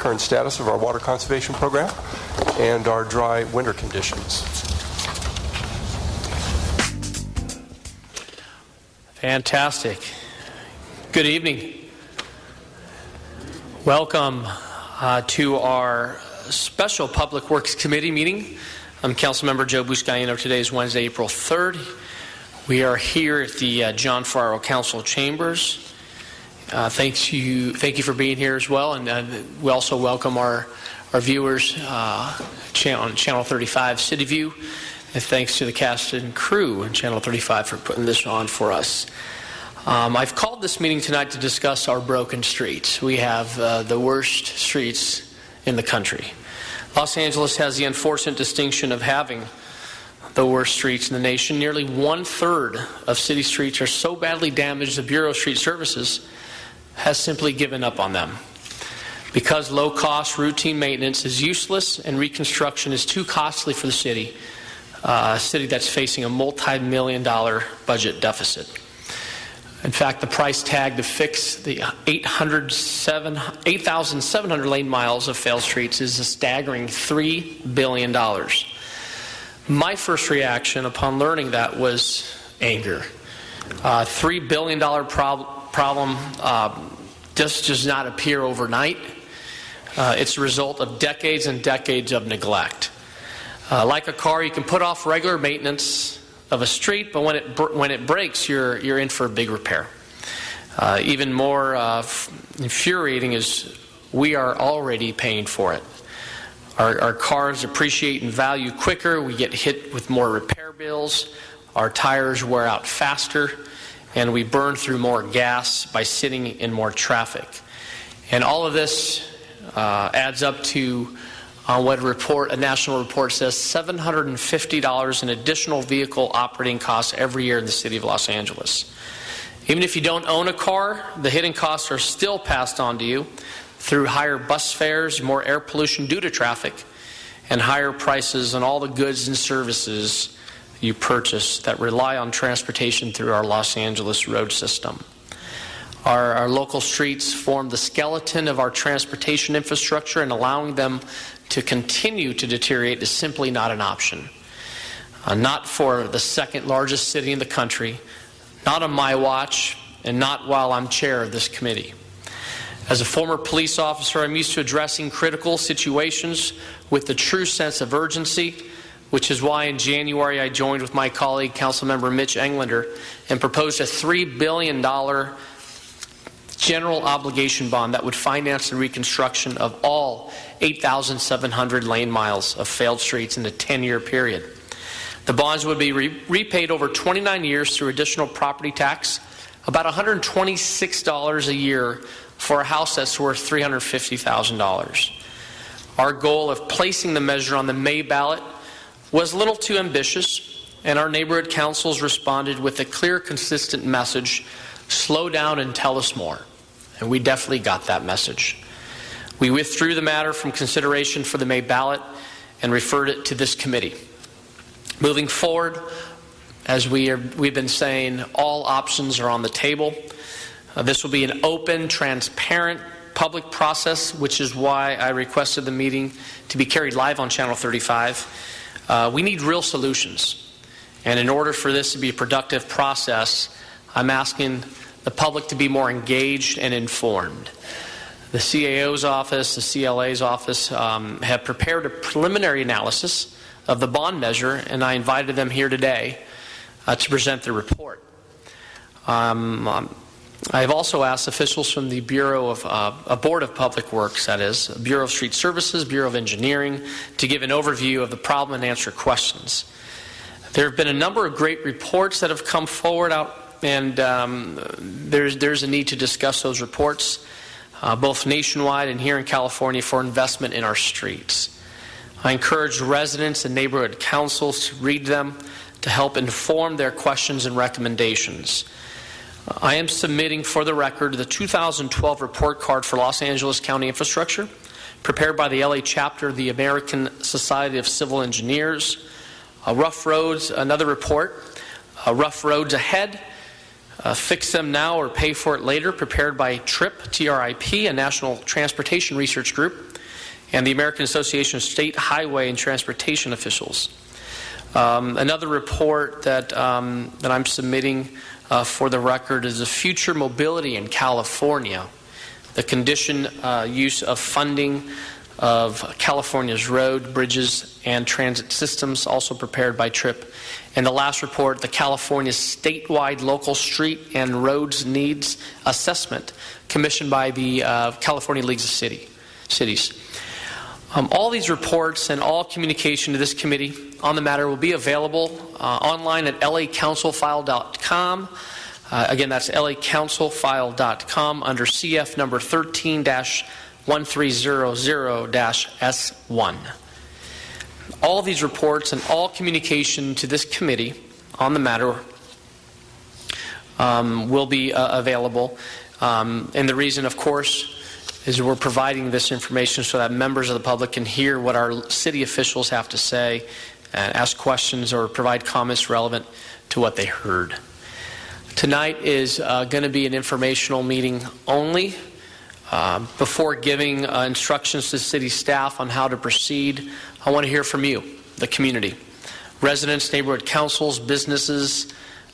current status of our water conservation program and our dry winter conditions. Fantastic. Good evening. Welcome to our special Public Works Committee meeting. I'm Councilmember Joe Buscaino. Today is Wednesday, April 3rd. We are here at the John Farrow Council Chambers. Thank you for being here as well, and we also welcome our viewers on Channel 35 City View. And thanks to the cast and crew in Channel 35 for putting this on for us. I've called this meeting tonight to discuss our broken streets. We have the worst streets in the country. Los Angeles has the unfortunate distinction of having the worst streets in the nation. Nearly 1/3 of city streets are so badly damaged the Bureau of Street Services has simply given up on them. Because low-cost routine maintenance is useless and reconstruction is too costly for the city, a city that's facing a multi-million-dollar budget deficit. In fact, the price tag to fix the 8,700 lane miles of failed streets is a staggering $3 billion. My first reaction upon learning that was anger. $3 billion problem just does not appear overnight. It's a result of decades and decades of neglect. Like a car, you can put off regular maintenance of a street, but when it breaks, you're in for a big repair. Even more infuriating is we are already paying for it. Our cars appreciate in value quicker. We get hit with more repair bills. Our tires wear out faster, and we burn through more gas by sitting in more traffic. And all of this adds up to what a national report says, $750 in additional vehicle operating costs every year in the city of Los Angeles. Even if you don't own a car, the hidden costs are still passed on to you through higher bus fares, more air pollution due to traffic, and higher prices on all the goods and services you purchase that rely on transportation through our Los Angeles road system. Our local streets form the skeleton of our transportation infrastructure, and allowing them to continue to deteriorate is simply not an option. Not for the second largest city in the country, not on my watch, and not while I'm chair of this committee. As a former police officer, I'm used to addressing critical situations with the true sense of urgency, which is why in January I joined with my colleague, Councilmember Mitch Englander, and proposed a $3 billion general obligation bond that would finance the reconstruction of all 8,700 lane miles of failed streets in a 10-year period. The bonds would be repaid over 29 years through additional property tax, about $126 a year for a house that's worth $350,000. Our goal of placing the measure on the May ballot was a little too ambitious, and our neighborhood councils responded with a clear, consistent message: slow down and tell us more. And we definitely got that message. We withdrew the matter from consideration for the May ballot and referred it to this committee. Moving forward, as we've been saying, all options are on the table. This will be an open, transparent, public process, which is why I requested the meeting to be carried live on Channel 35. We need real solutions. And in order for this to be a productive process, I'm asking the public to be more engaged and informed. The CAO's office, the CLA's office have prepared a preliminary analysis of the bond measure, and I invited them here today to present the report. I've also asked officials from the Bureau of a Board of Public Works, that is, Bureau of Street Services, Bureau of Engineering, to give an overview of the problem and answer questions. There have been a number of great reports that have come forward and there's a need to discuss those reports, both nationwide and here in California, for investment in our streets. I encourage residents and neighborhood councils to read them to help inform their questions and recommendations. I am submitting for the record the 2012 report card for Los Angeles County Infrastructure, prepared by the LA chapter of the American Society of Civil Engineers. Rough Roads, another report, Rough Roads Ahead, Fix Them Now or Pay for It Later, prepared by TRIP, T-R-I-P, a National Transportation Research Group, and the American Association of State Highway and Transportation Officials. Another report that I'm submitting for the record is the future mobility in California, the condition, use of funding of California's road, bridges, and transit systems, also prepared by TRIP. And the last report, the California Statewide Local Street and Roads Needs Assessment, commissioned by the California Leagues of Cities. All these reports and all communication to this committee on the matter will be available online at lacouncilfile.com. Again, that's lacouncilfile.com under CF number 13-1300-S1. All these reports and all communication to this committee on the matter will be available. And the reason, of course, is we're providing this information so that members of the public can hear what our city officials have to say and ask questions or provide comments relevant to what they heard. Tonight is going to be an informational meeting only. Before giving instructions to city staff on how to proceed, I want to hear from you, the community. Residents, neighborhood councils, businesses,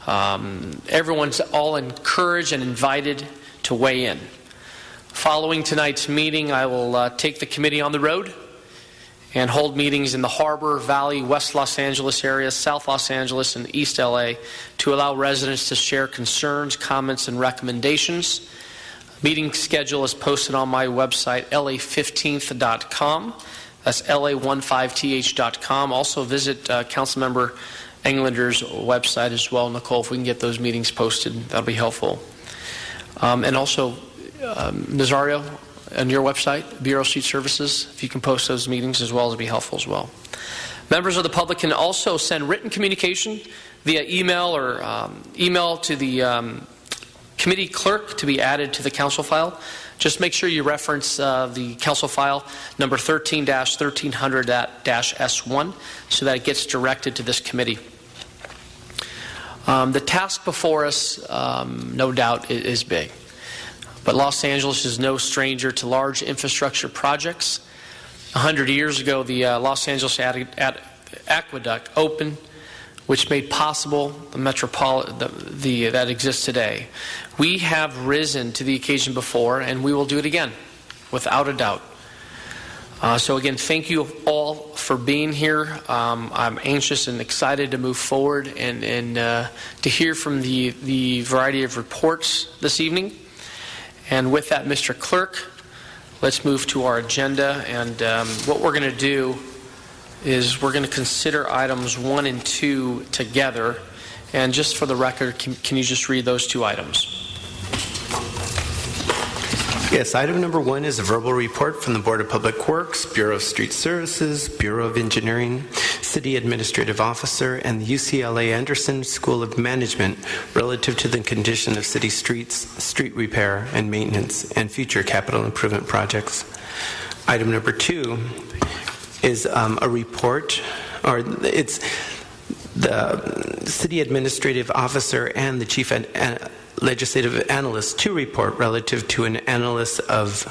everyone's all encouraged and invited to weigh in. Following tonight's meeting, I will take the committee on the road and hold meetings in the Harbor, Valley, West Los Angeles area, South Los Angeles, and East LA to allow residents to share concerns, comments, and recommendations. Meeting schedule is posted on my website, la15th.com. That's la15th.com. Also visit Councilmember Englander's website as well, Nicole. If we can get those meetings posted, that'll be helpful. And also, Nazario, on your website, Bureau of Street Services, if you can post those meetings as well, it'll be helpful as well. Members of the public can also send written communication via email or email to the committee clerk to be added to the council file. Just make sure you reference the council file number 13-1300-S1 so that it gets directed to this committee. The task before us, no doubt, is big. But Los Angeles is no stranger to large infrastructure projects. 100 years ago, the Los Angeles Aqueduct opened, which made possible the that exists today. We have risen to the occasion before, and we will do it again, without a doubt. So again, thank you all for being here. I'm anxious and excited to move forward and to hear from the variety of reports this evening. And with that, Mr. Clerk, let's move to our agenda. And what we're going to do is we're going to consider items 1 and 2 together. And just for the record, can you just read those 2 items? Yes, item number 1 is a verbal report from the Board of Public Works, Bureau of Street Services, Bureau of Engineering, City Administrative Officer, and the UCLA Anderson School of Management relative to the condition of city streets, street repair and maintenance, and future capital improvement projects. Item number 2 is a report, or it's the City Administrative Officer and the Chief Legislative Analyst to report relative to an analysis of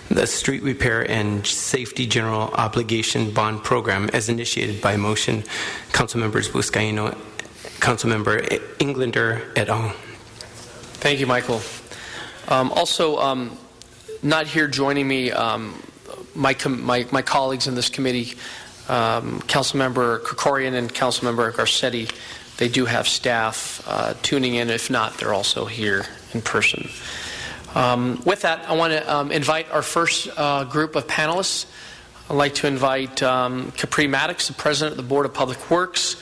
the Street Repair and Safety General Obligation Bond Program as initiated by motion Councilmembers Buscaino, Councilmember Englander et al. Thank you, Michael. Also, not here joining me, my colleagues in this committee, Councilmember Krikorian and Councilmember Garcetti, they do have staff tuning in. If not, they're also here in person. With that, I want to invite our first group of panelists. I'd like to invite Capri Maddox, the President of the Board of Public Works,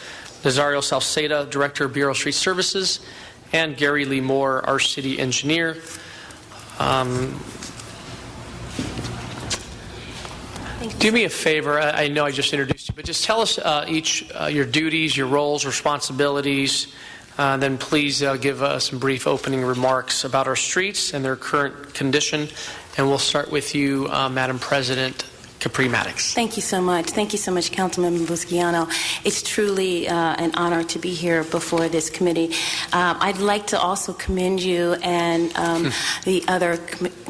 Nazario Salceda, Director of Bureau of Street Services, and Gary Lee Moore, our City Engineer. Do me a favor, I know I just introduced you, but just tell us each your duties, your roles, responsibilities, then please give us some brief opening remarks about our streets and their current condition. And we'll start with you, Madam President, Capri Maddox. Thank you so much. Thank you so much, Councilmember Busquiano. It's truly an honor to be here before this committee. I'd like to also commend you and the other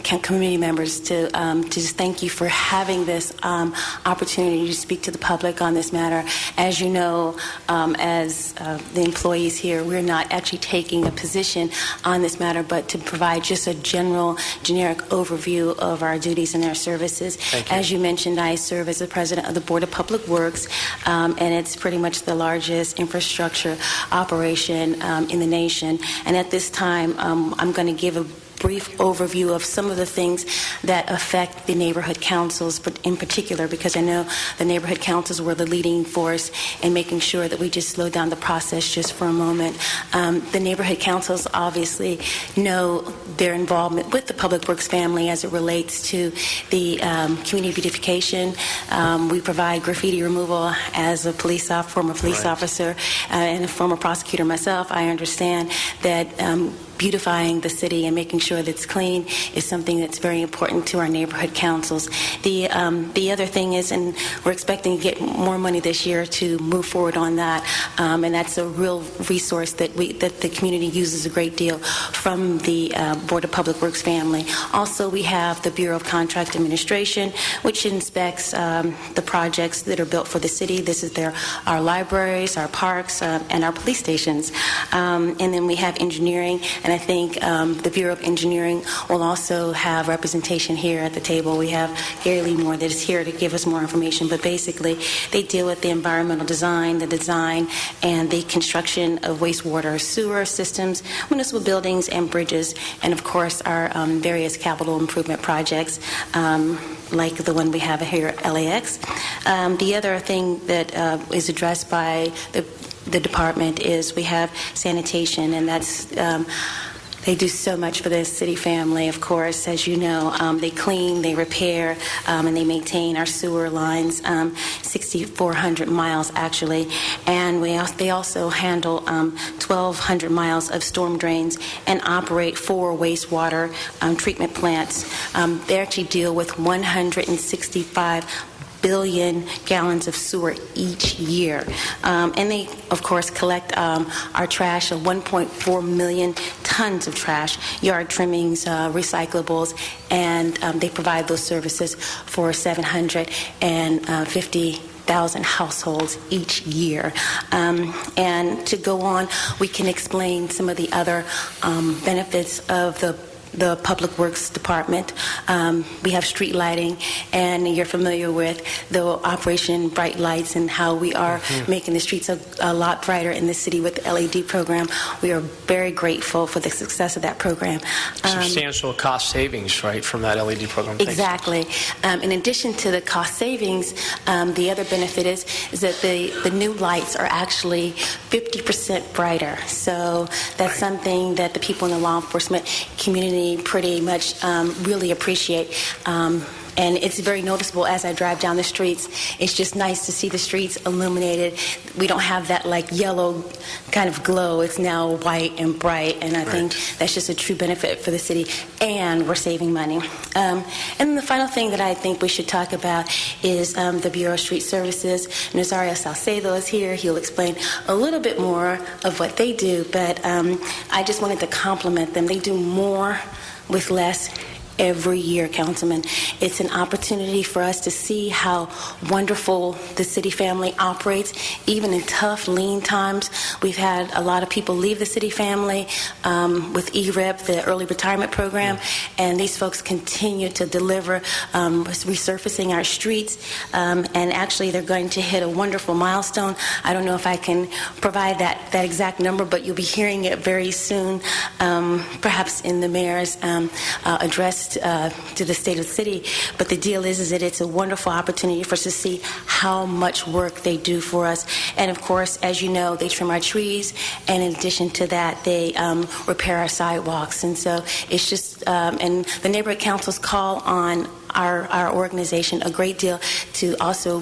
committee members to just thank you for having this opportunity to speak to the public on this matter. As you know, as the employees here, we're not actually taking a position on this matter, but to provide just a generic overview of our duties and our services. As you mentioned, I serve as the president of the Board of Public Works, and it's pretty much the largest infrastructure operation in the nation. And at this time, I'm going to give a brief overview of some of the things that affect the neighborhood councils, but in particular, because I know the neighborhood councils were the leading force in making sure that we just slow down the process just for a moment. The neighborhood councils obviously know their involvement with the Public Works family as it relates to the community beautification. We provide graffiti removal. As a former police officer and a former prosecutor myself, I understand that beautifying the city and making sure that it's clean is something that's very important to our neighborhood councils. The other thing is, and we're expecting to get more money this year to move forward on that, and that's a real resource that the community uses a great deal from the Board of Public Works family. Also, we have the Bureau of Contract Administration, which inspects the projects that are built for the city. This is our libraries, our parks, and our police stations. And then we have engineering. And I think the Bureau of Engineering will also have representation here at the table. We have Gary Lee Moore that is here to give us more information. But basically, they deal with the environmental design, the design, and the construction of wastewater sewer systems, municipal buildings, and bridges, and of course, our various capital improvement projects, like the one we have here at LAX. The other thing that is addressed by the department is we have sanitation, and that's they do so much for the city family, of course. As you know, they clean, they repair, and they maintain our sewer lines, 6,400 miles actually, and they also handle 1,200 miles of storm drains and operate 4 wastewater treatment plants. They actually deal with 165 billion gallons of sewer each year. And they, of course, collect our trash, 1.4 million tons of trash, yard trimmings, recyclables, and they provide those services for 750,000 households each year. And to go on, we can explain some of the other benefits of the Public Works Department. We have street lighting, and you're familiar with the Operation Bright Lights and how we are making the streets a lot brighter in the city with the LED program. We are very grateful for the success of that program. Substantial cost savings, right, from that LED program. Exactly. In addition to the cost savings, the other benefit is that the new lights are actually 50% brighter. So that's something that the people in the law enforcement community pretty much really appreciate. And it's very noticeable as I drive down the streets. It's just nice to see the streets illuminated. We don't have that like yellow kind of glow. It's now white and bright, and I think that's just a true benefit for the city, and we're saving money. And then the final thing that I think we should talk about is the Bureau of Street Services. Nazario Salcedo is here. He'll explain a little bit more of what they do, but I just wanted to compliment them. They do more with less every year, Councilman. It's an opportunity for us to see how wonderful the city family operates, even in tough, lean times. We've had a lot of people leave the city family with EREP, the early retirement program, and these folks continue to deliver, resurfacing our streets, and actually they're going to hit a wonderful milestone. I don't know if I can provide that exact number, but you'll be hearing it very soon, perhaps in the mayor's address to the state of the city. But the deal is that it's a wonderful opportunity for us to see how much work they do for us. And of course, as you know, they trim our trees, and in addition to that, they repair our sidewalks. And so it's just, and the neighborhood councils call on our organization a great deal to also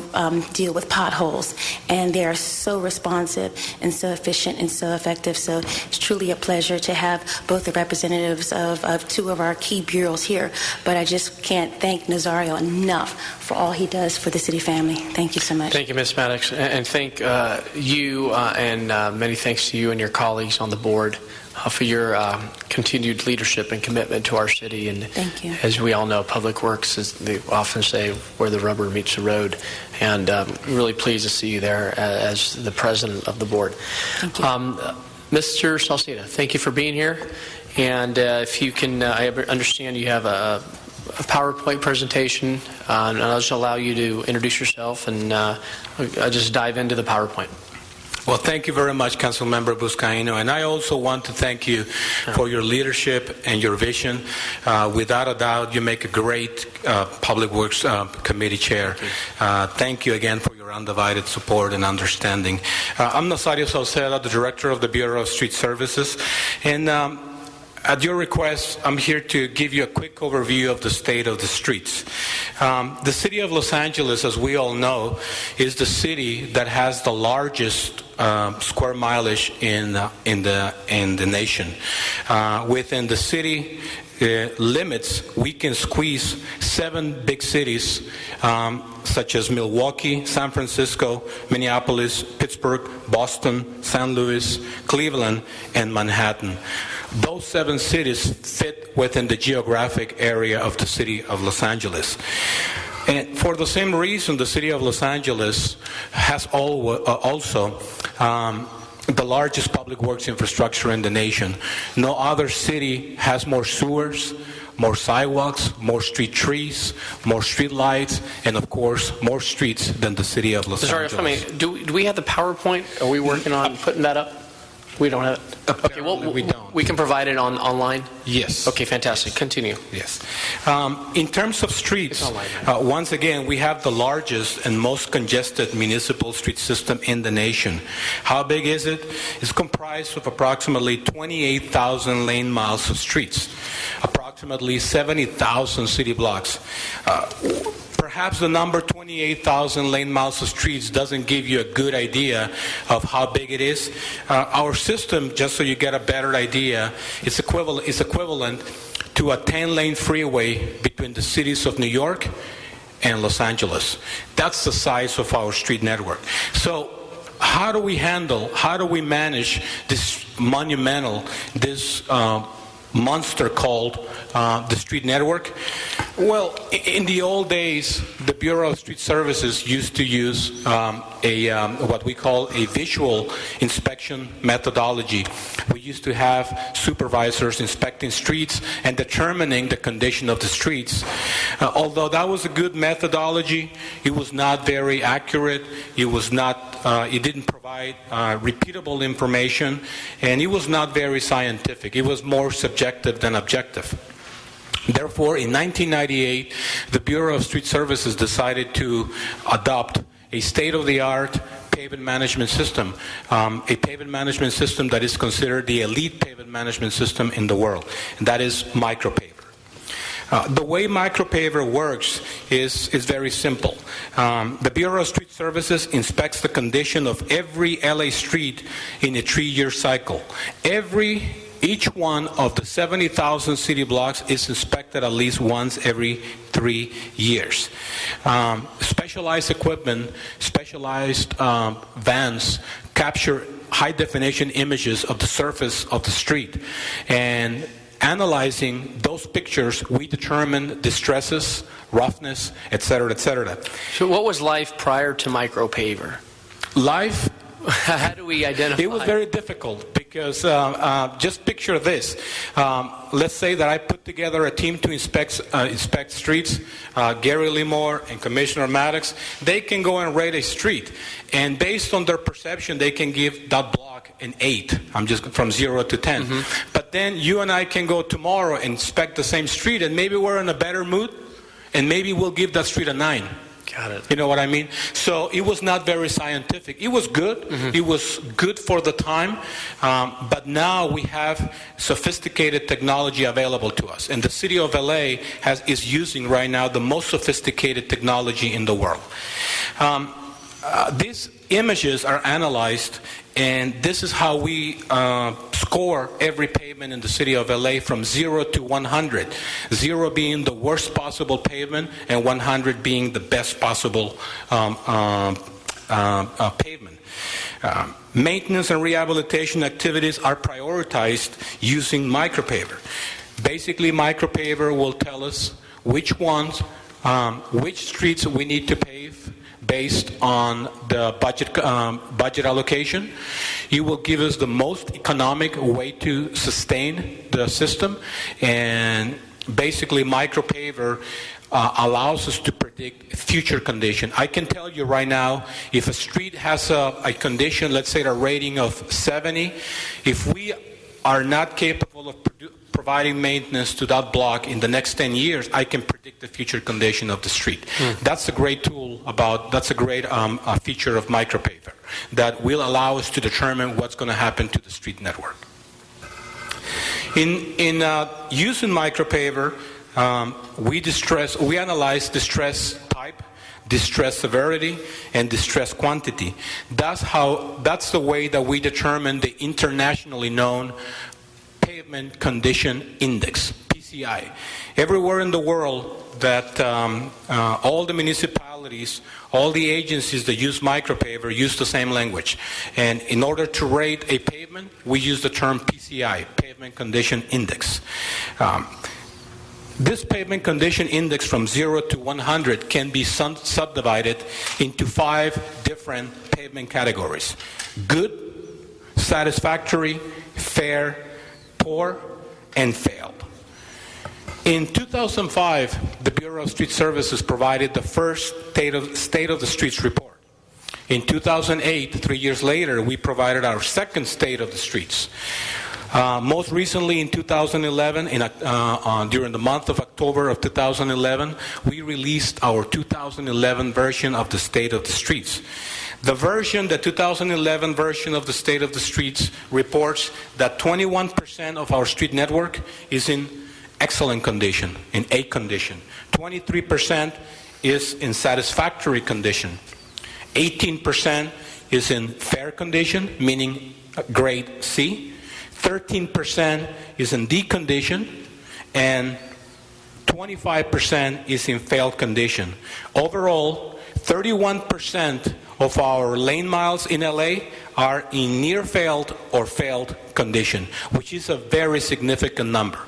deal with potholes, and they are so responsive and so efficient and so effective. So it's truly a pleasure to have both the representatives of two of our key bureaus here, but I just can't thank Nazario enough for all he does for the city family. Thank you so much. Thank you, Ms. Maddox, and thank you, and many thanks to you and your colleagues on the board for your continued leadership and commitment to our city. And thank you. As we all know, Public Works, as they often say, where the rubber meets the road. And really pleased to see you there as the president of the board. Thank you. Mr. Salceda, thank you for being here. And if you can, I understand you have a PowerPoint presentation, and I'll just allow you to introduce yourself and I'll just dive into the PowerPoint. Well, thank you very much, Councilmember Buscaino, and I also want to thank you for your leadership and your vision. Without a doubt, you make a great Public Works Committee chair. Thank you again for your undivided support and understanding. I'm Nazario Salceda, the Director of the Bureau of Street Services, and at your request, I'm here to give you a quick overview of the state of the streets. The city of Los Angeles, as we all know, is the city that has the largest square mileage in the nation. Within the city limits, we can squeeze 7 big cities, such as Milwaukee, San Francisco, Minneapolis, Pittsburgh, Boston, St. Louis, Cleveland, and Manhattan. Those 7 cities fit within the geographic area of the city of Los Angeles. And for the same reason, the city of Los Angeles has also the largest public works infrastructure in the nation. No other city has more sewers, more sidewalks, more street trees, more street lights, and of course, more streets than the city of Los Angeles. Sorry, do we have the PowerPoint? Are we working on putting that up? We don't have it. Okay, well, we don't. We can provide it online? Yes. Okay, fantastic. Continue. Yes. In terms of streets, once again, we have the largest and most congested municipal street system in the nation. How big is it? It's comprised of approximately 28,000 lane miles of streets, approximately 70,000 city blocks. Perhaps the number 28,000 lane miles of streets doesn't give you a good idea of how big it is. Our system, just so you get a better idea, is equivalent to a 10-lane freeway between the cities of New York and Los Angeles. That's the size of our street network. So how do we manage this monster called the street network? Well, in the old days, the Bureau of Street Services used to use what we call a visual inspection methodology. We used to have supervisors inspecting streets and determining the condition of the streets. Although that was a good methodology, it was not very accurate. It didn't provide repeatable information, and it was not very scientific. It was more subjective than objective. Therefore, in 1998, the Bureau of Street Services decided to adopt a state-of-the-art pavement management system, a pavement management system that is considered the elite pavement management system in the world, and that is micropaver. The way micropaver works is very simple. The Bureau of Street Services inspects the condition of every LA street in a 3-year cycle. Each one of the 70,000 city blocks is inspected at least once every 3 years. Specialized equipment, specialized vans capture high-definition images of the surface of the street. And analyzing those pictures, we determine distresses, roughness, etc., etc. So what was life prior to micropaver? Life... How do we identify? It was very difficult because just picture this. Let's say that I put together a team to inspect streets. Gary Lemer and Commissioner Maddox, they can go and rate a street, and based on their perception, they can give that block an 8. I'm just from 0 to 10. Mm-hmm. But then you and I can go tomorrow and inspect the same street, and maybe we're in a better mood, and maybe we'll give that street a 9. Okay. Got it. You know what I mean? So it was not very scientific. It was good. It was good for the time, but now we have sophisticated technology available to us. And the city of LA is using right now the most sophisticated technology in the world. These images are analyzed, and this is how we score every pavement in the city of LA from 0 to 100. 0 being the worst possible pavement, and 100 being the best possible pavement. Maintenance and rehabilitation activities are prioritized using micropaver. Basically, micropaver will tell us which ones, which streets we need to pave based on the budget allocation. It will give us the most economic way to sustain the system, and basically micropaver allows us to predict future condition. I can tell you right now, if a street has a condition, let's say a rating of 70, if we are not capable of providing maintenance to that block in the next 10 years, I can predict the future condition of the street. That's a great tool that's a great feature of micropaver that will allow us to determine what's going to happen to the street network. In using micropaver, we analyze distress type, distress severity, and distress quantity. That's the way that we determine the internationally known Pavement Condition Index, PCI. Everywhere in the world that all the municipalities, all the agencies that use micropaver use the same language. And in order to rate a pavement, we use the term PCI, Pavement Condition Index. This Pavement Condition Index from 0 to 100 can be subdivided into 5 different pavement categories: good, satisfactory, fair, poor, and failed. In 2005, the Bureau of Street Services provided the first State of the Streets report. In 2008, 3 years later, we provided our second State of the Streets. Most recently, in 2011, during the month of October of 2011, we released our 2011 version of the State of the Streets. The 2011 version of the State of the Streets reports that 21% of our street network is in excellent condition, in A condition. 23% is in satisfactory condition. 18% is in fair condition, meaning grade C. 13% is in D condition, and 25% is in failed condition. Overall, 31% of our lane miles in LA are in near failed or failed condition, which is a very significant number.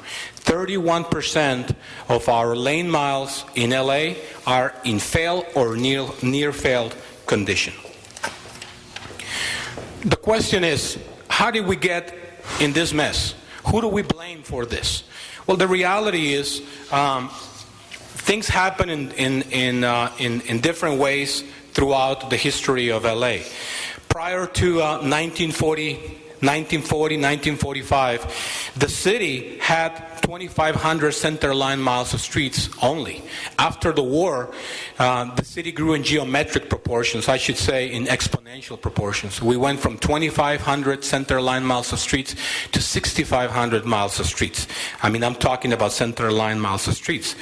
31% of our lane miles in LA are in failed or near failed condition. The question is, how did we get in this mess? Who do we blame for this? Well, the reality is things happen in different ways throughout the history of LA. Prior to 1945, the city had 2,500 center line miles of streets only. After the war, the city grew in geometric proportions, I should say in exponential proportions. We went from 2,500 center line miles of streets to 6,500 miles of streets. I mean, I'm talking about center line miles of streets.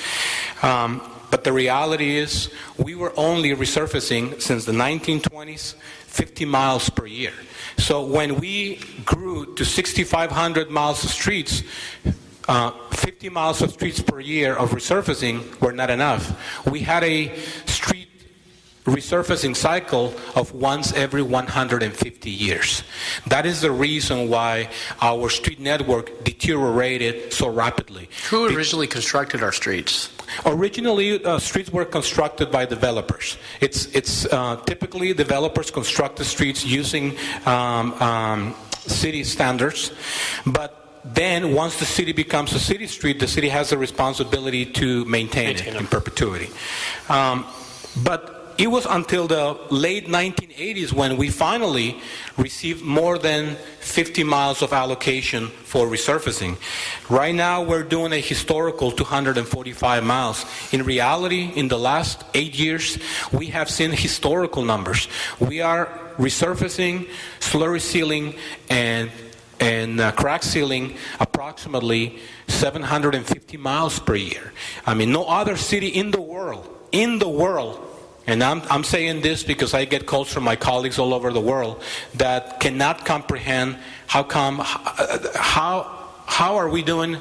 But the reality is, we were only resurfacing since the 1920s 50 miles per year. So when we grew to 6,500 miles of streets, 50 miles of streets per year of resurfacing were not enough. We had a street resurfacing cycle of once every 150 years. That is the reason why our street network deteriorated so rapidly. Who originally constructed our streets? Originally, streets were constructed by developers. It's typically developers construct the streets using city standards, but then once the city becomes a city street, the city has the responsibility to maintain it in perpetuity. But it was until the late 1980s when we finally received more than 50 miles of allocation for resurfacing. Right now, we're doing a historical 245 miles. In reality, in the last 8 years, we have seen historical numbers. We are resurfacing, slurry sealing, and crack sealing approximately 750 miles per year. I mean, no other city in the world, and I'm saying this because I get calls from my colleagues all over the world that cannot comprehend how are we doing,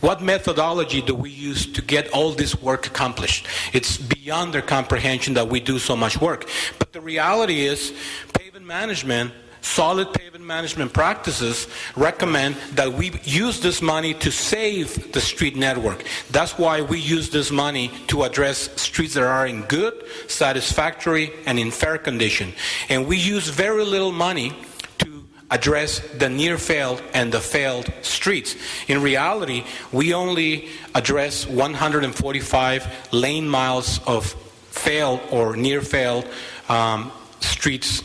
what methodology do we use to get all this work accomplished? It's beyond their comprehension that we do so much work. But the reality is, pavement management, solid pavement management practices recommend that we use this money to save the street network. That's why we use this money to address streets that are in good, satisfactory, and in fair condition. And we use very little money to address the near-failed and the failed streets. In reality, we only address 145 lane miles of failed or near-failed streets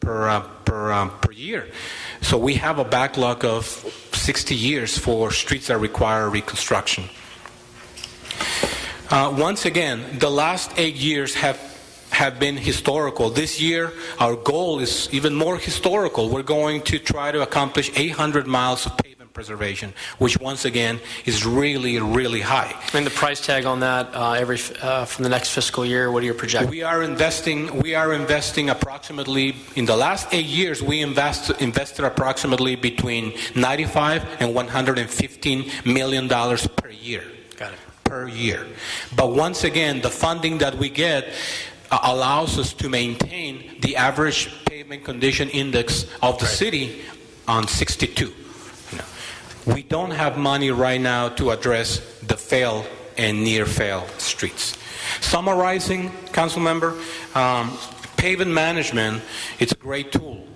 per year. So we have a backlog of 60 years for streets that require reconstruction. Once again, the last 8 years have been historical. This year, our goal is even more historical. We're going to try to accomplish 800 miles of pavement preservation, which once again is really, really high. And the price tag on that from the next fiscal year, what are your projections? We are investing approximately, in the last 8 years, we invested approximately between $95 and $115 million per year. Got it. Per year. But once again, the funding that we get allows us to maintain the average pavement condition index of the city on 62. We don't have money right now to address the failed and near-failed streets. Summarizing, Council Member, pavement management, it's a great tool.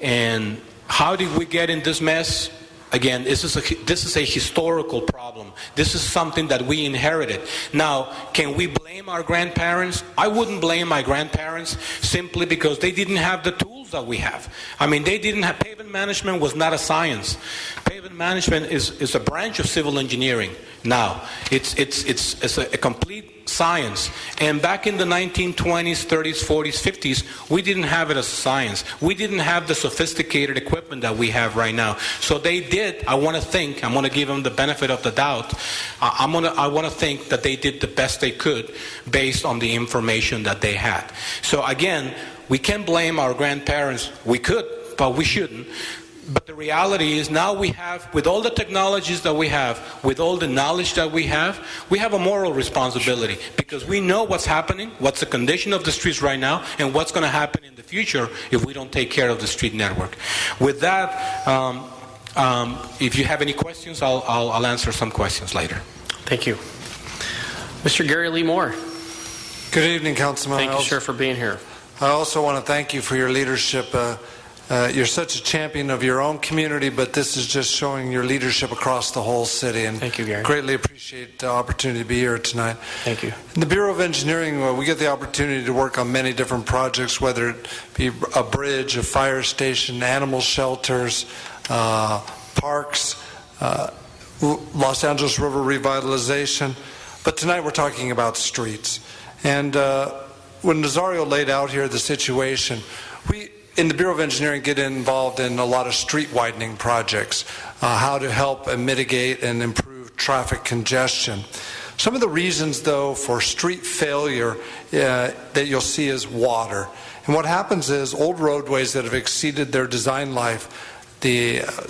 And how did we get in this mess? Again, this is a historical problem. This is something that we inherited. Now, can we blame our grandparents? I wouldn't blame my grandparents simply because they didn't have the tools that we have. I mean, they didn't have, pavement management was not a science. Pavement management is a branch of civil engineering. Now, it's a complete science. And back in the 1920s, 30s, 40s, 50s, we didn't have it as a science. We didn't have the sophisticated equipment that we have right now. So they did, I want to give them the benefit of the doubt. I want to think that they did the best they could based on the information that they had. So again, we can blame our grandparents. We could, but we shouldn't. But the reality is now we have, with all the technologies that we have, with all the knowledge that we have a moral responsibility because we know what's happening, what's the condition of the streets right now, and what's going to happen in the future if we don't take care of the street network. With that, if you have any questions, I'll answer some questions later. Thank you. Mr. Gary Lee Moore. Good evening, Councilman. Thank you, sir, for being here. I also want to thank you for your leadership. You're such a champion of your own community, but this is just showing your leadership across the whole city. And thank you, Gary. Greatly appreciate the opportunity to be here tonight. Thank you. In the Bureau of Engineering, we get the opportunity to work on many different projects, whether it be a bridge, a fire station, animal shelters, parks, Los Angeles River revitalization. But tonight we're talking about streets. And when Nazario laid out here the situation, we in the Bureau of Engineering get involved in a lot of street widening projects, how to help and mitigate and improve traffic congestion. Some of the reasons, though, for street failure that you'll see is water. And what happens is old roadways that have exceeded their design life,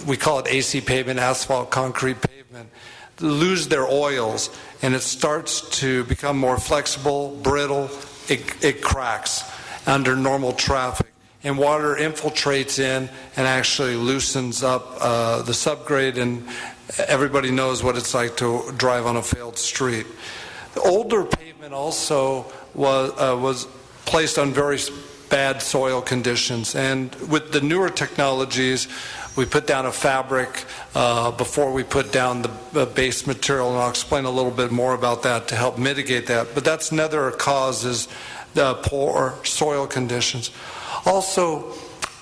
we call it AC pavement, asphalt concrete pavement, lose their oils, and it starts to become more flexible, brittle, it cracks under normal traffic. And water infiltrates in and actually loosens up the subgrade, and everybody knows what it's like to drive on a failed street. The older pavement also was placed on very bad soil conditions. And with the newer technologies, we put down a fabric before we put down the base material, and I'll explain a little bit more about that to help mitigate that. But that's another cause, is the poor soil conditions. Also,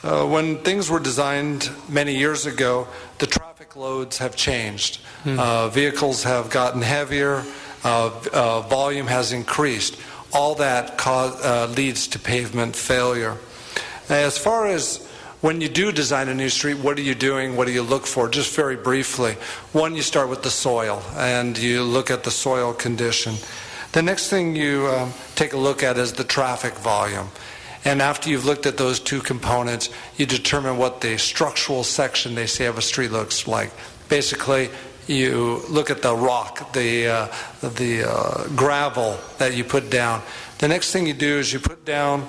when things were designed many years ago, the traffic loads have changed. Vehicles have gotten heavier, volume has increased. All that leads to pavement failure. As far as when you do design a new street, what are you doing? What do you look for? Just very briefly. One, you start with the soil, and you look at the soil condition. The next thing you take a look at is the traffic volume. And after you've looked at those two components, you determine what the structural section, they say, of a street looks like. Basically, you look at the rock, the gravel that you put down. The next thing you do is you put down,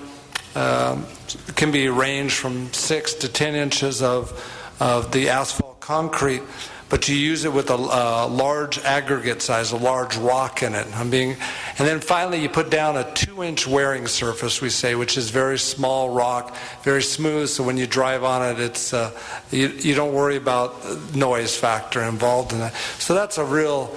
it can be a range from 6 to 10 inches of the asphalt concrete, but you use it with a large aggregate size, a large rock in it. And then finally you put down a 2-inch wearing surface, we say, which is very small rock, very smooth, so when you drive on it, it's you don't worry about noise factor involved in that. So that's a real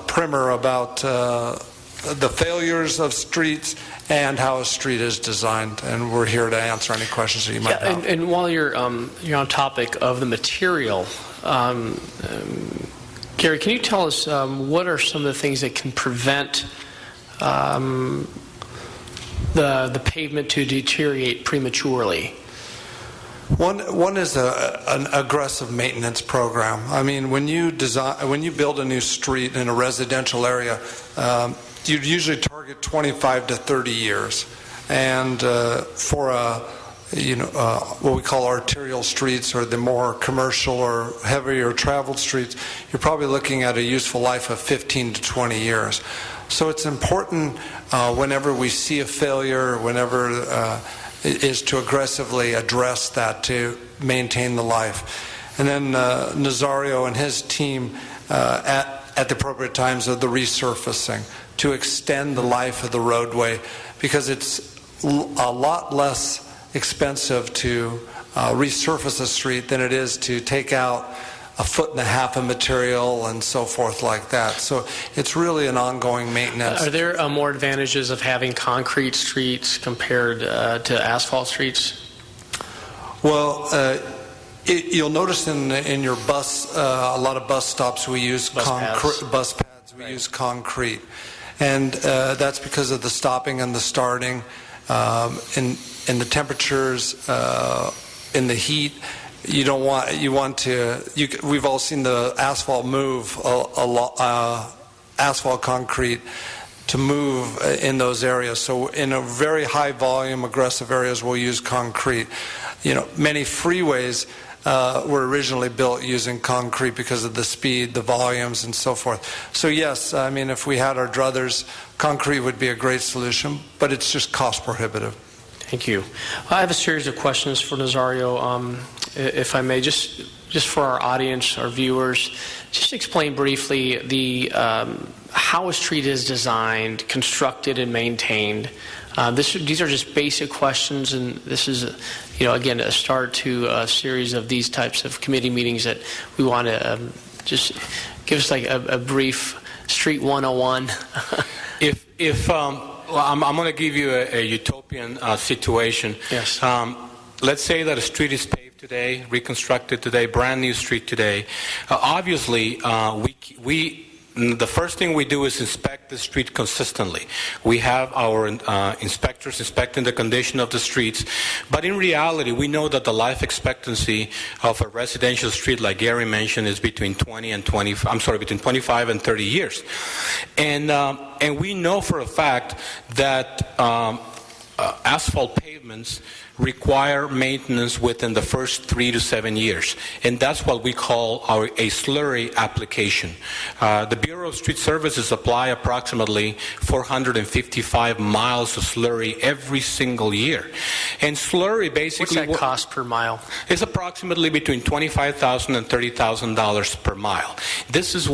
primer about the failures of streets and how a street is designed, and we're here to answer any questions that you might have. And while you're on topic of the material, Gary, can you tell us what are some of the things that can prevent the pavement to deteriorate prematurely? One is an aggressive maintenance program. I mean, when you build a new street in a residential area, you'd usually target 25 to 30 years, and for what we call arterial streets, or the more commercial or heavier traveled streets, you're probably looking at a useful life of 15 to 20 years. So it's important whenever we see a failure, whenever is to aggressively address that to maintain the life. And then Nazario and his team at the appropriate times of the resurfacing to extend the life of the roadway, because it's a lot less expensive to resurface a street than it is to take out 1.5 feet of material and so forth like that. So it's really an ongoing maintenance. Are there more advantages of having concrete streets compared to asphalt streets? Well, you'll notice in your bus, a lot of bus stops we use bus pads. We use concrete, and that's because of the stopping and the starting, in the temperatures, in the heat. We've all seen the asphalt move, asphalt concrete to move in those areas. So in a very high volume, aggressive areas, we'll use concrete. Many freeways were originally built using concrete because of the speed, the volumes, and so forth. So yes, I mean, if we had our druthers, concrete would be a great solution, but it's just cost prohibitive. Thank you. I have a series of questions for Nazario, if I may, just for our audience, our viewers. Just explain briefly how a street is designed, constructed, and maintained. These are just basic questions, and this is, again, a start to a series of these types of committee meetings that we want to just give us like a brief Street 101. Well, I'm going to give you a utopian situation. Yes. Let's say that a street is paved today, reconstructed today, brand new street today. Obviously, the first thing we do is inspect the street consistently. We have our inspectors inspecting the condition of the streets, but in reality, we know that the life expectancy of a residential street, like Gary mentioned, is between 25 and 30 years, and we know for a fact that asphalt pavements require maintenance within the first 3 to 7 years, and that's what we call a slurry application. The Bureau of Street Services apply approximately 455 miles of slurry every single year, and slurry basically... What's that cost per mile? It's approximately between $25,000 and $30,000 per mile. This is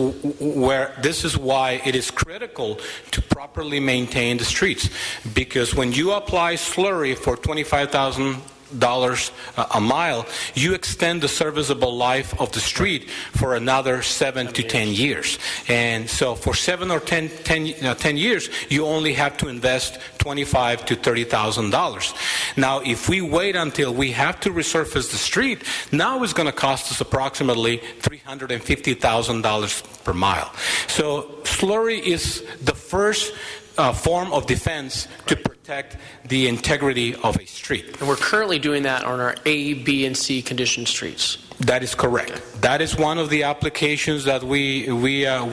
why it is critical to properly maintain the streets, because when you apply slurry for $25,000 a mile, you extend the serviceable life of the street for another 7 to 10 years. And so for 7 or 10 years, you only have to invest $25,000 to $30,000. Now, if we wait until we have to resurface the street, now it's going to cost us approximately $350,000 per mile. So slurry is the first form of defense to protect the integrity of a street. And we're currently doing that on our A, B, and C conditioned streets. That is correct. Okay. That is one of the applications that we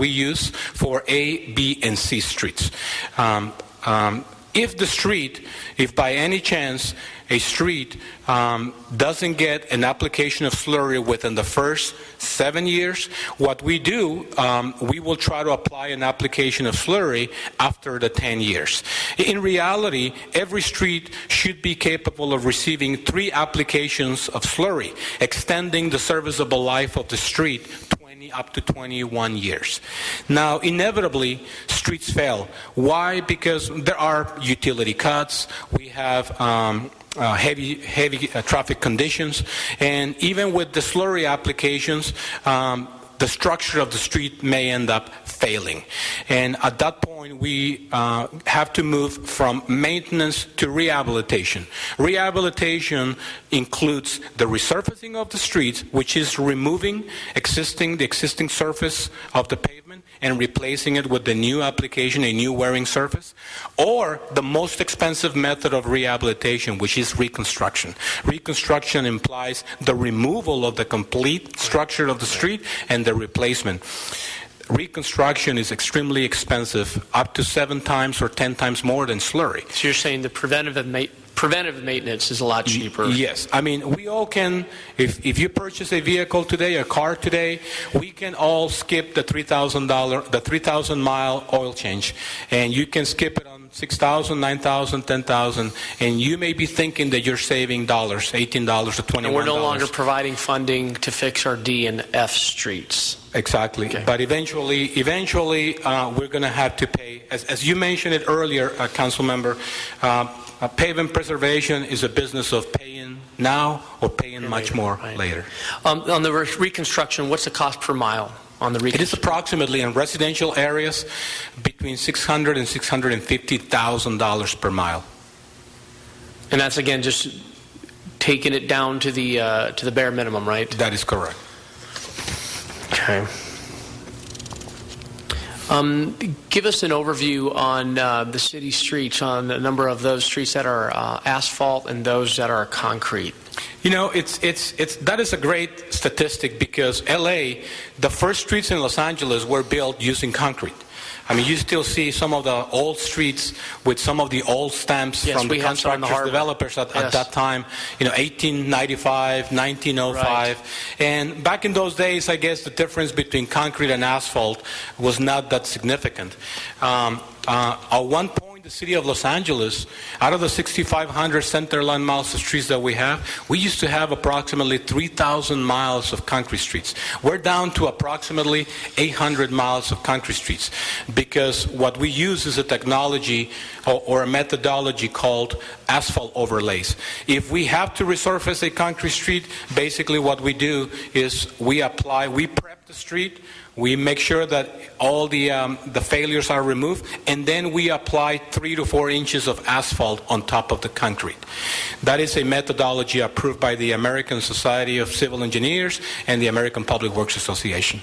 use for A, B, and C streets. If by any chance a street doesn't get an application of slurry within the first 7 years, what we do, we will try to apply an application of slurry after the 10 years. In reality, every street should be capable of receiving 3 applications of slurry, extending the serviceable life of the street up to 21 years. Now, inevitably, streets fail. Why? Because there are utility cuts, we have heavy traffic conditions, and even with the slurry applications, the structure of the street may end up failing. And at that point, we have to move from maintenance to rehabilitation. Rehabilitation includes the resurfacing of the streets, which is removing the existing surface of the pavement and replacing it with the new application, a new wearing surface, or the most expensive method of rehabilitation, which is reconstruction. Reconstruction implies the removal of the complete structure of the street and the replacement. Reconstruction is extremely expensive, up to 7 times or 10 times more than slurry. So you're saying the preventive maintenance is a lot cheaper? Yes. I mean, we all can, if you purchase a vehicle today, a car today, we can all skip the $3,000, the 3,000 mile oil change. And you can skip it on 6,000, 9,000, 10,000, and you may be thinking that you're saving dollars, $18 to $21. And we're no longer providing funding to fix our D and F streets. Exactly. Okay. But eventually, we're going to have to pay, as you mentioned it earlier, Council Member, pavement preservation is a business of paying now or paying much more later. On the reconstruction, what's the cost per mile on the reconstruction? It is approximately in residential areas between $600,000 and $650,000 per mile. And that's again just taking it down to the bare minimum, right? That is correct. Okay. Give us an overview on the city streets, on the number of those streets that are asphalt and those that are concrete. You know, that is a great statistic, because LA, the first streets in Los Angeles were built using concrete. I mean, you still see some of the old streets with some of the old stamps from the constructors, developers at that time, 1895, 1905. Right. And back in those days, I guess the difference between concrete and asphalt was not that significant. At one point, the city of Los Angeles, out of the 6,500 centerline miles of streets that we have, we used to have approximately 3,000 miles of concrete streets. We're down to approximately 800 miles of concrete streets, because what we use is a technology or a methodology called asphalt overlays. If we have to resurface a concrete street, basically what we do is we prep the street, we make sure that all the failures are removed, and then we apply 3 to 4 inches of asphalt on top of the concrete. That is a methodology approved by the American Society of Civil Engineers and the American Public Works Association.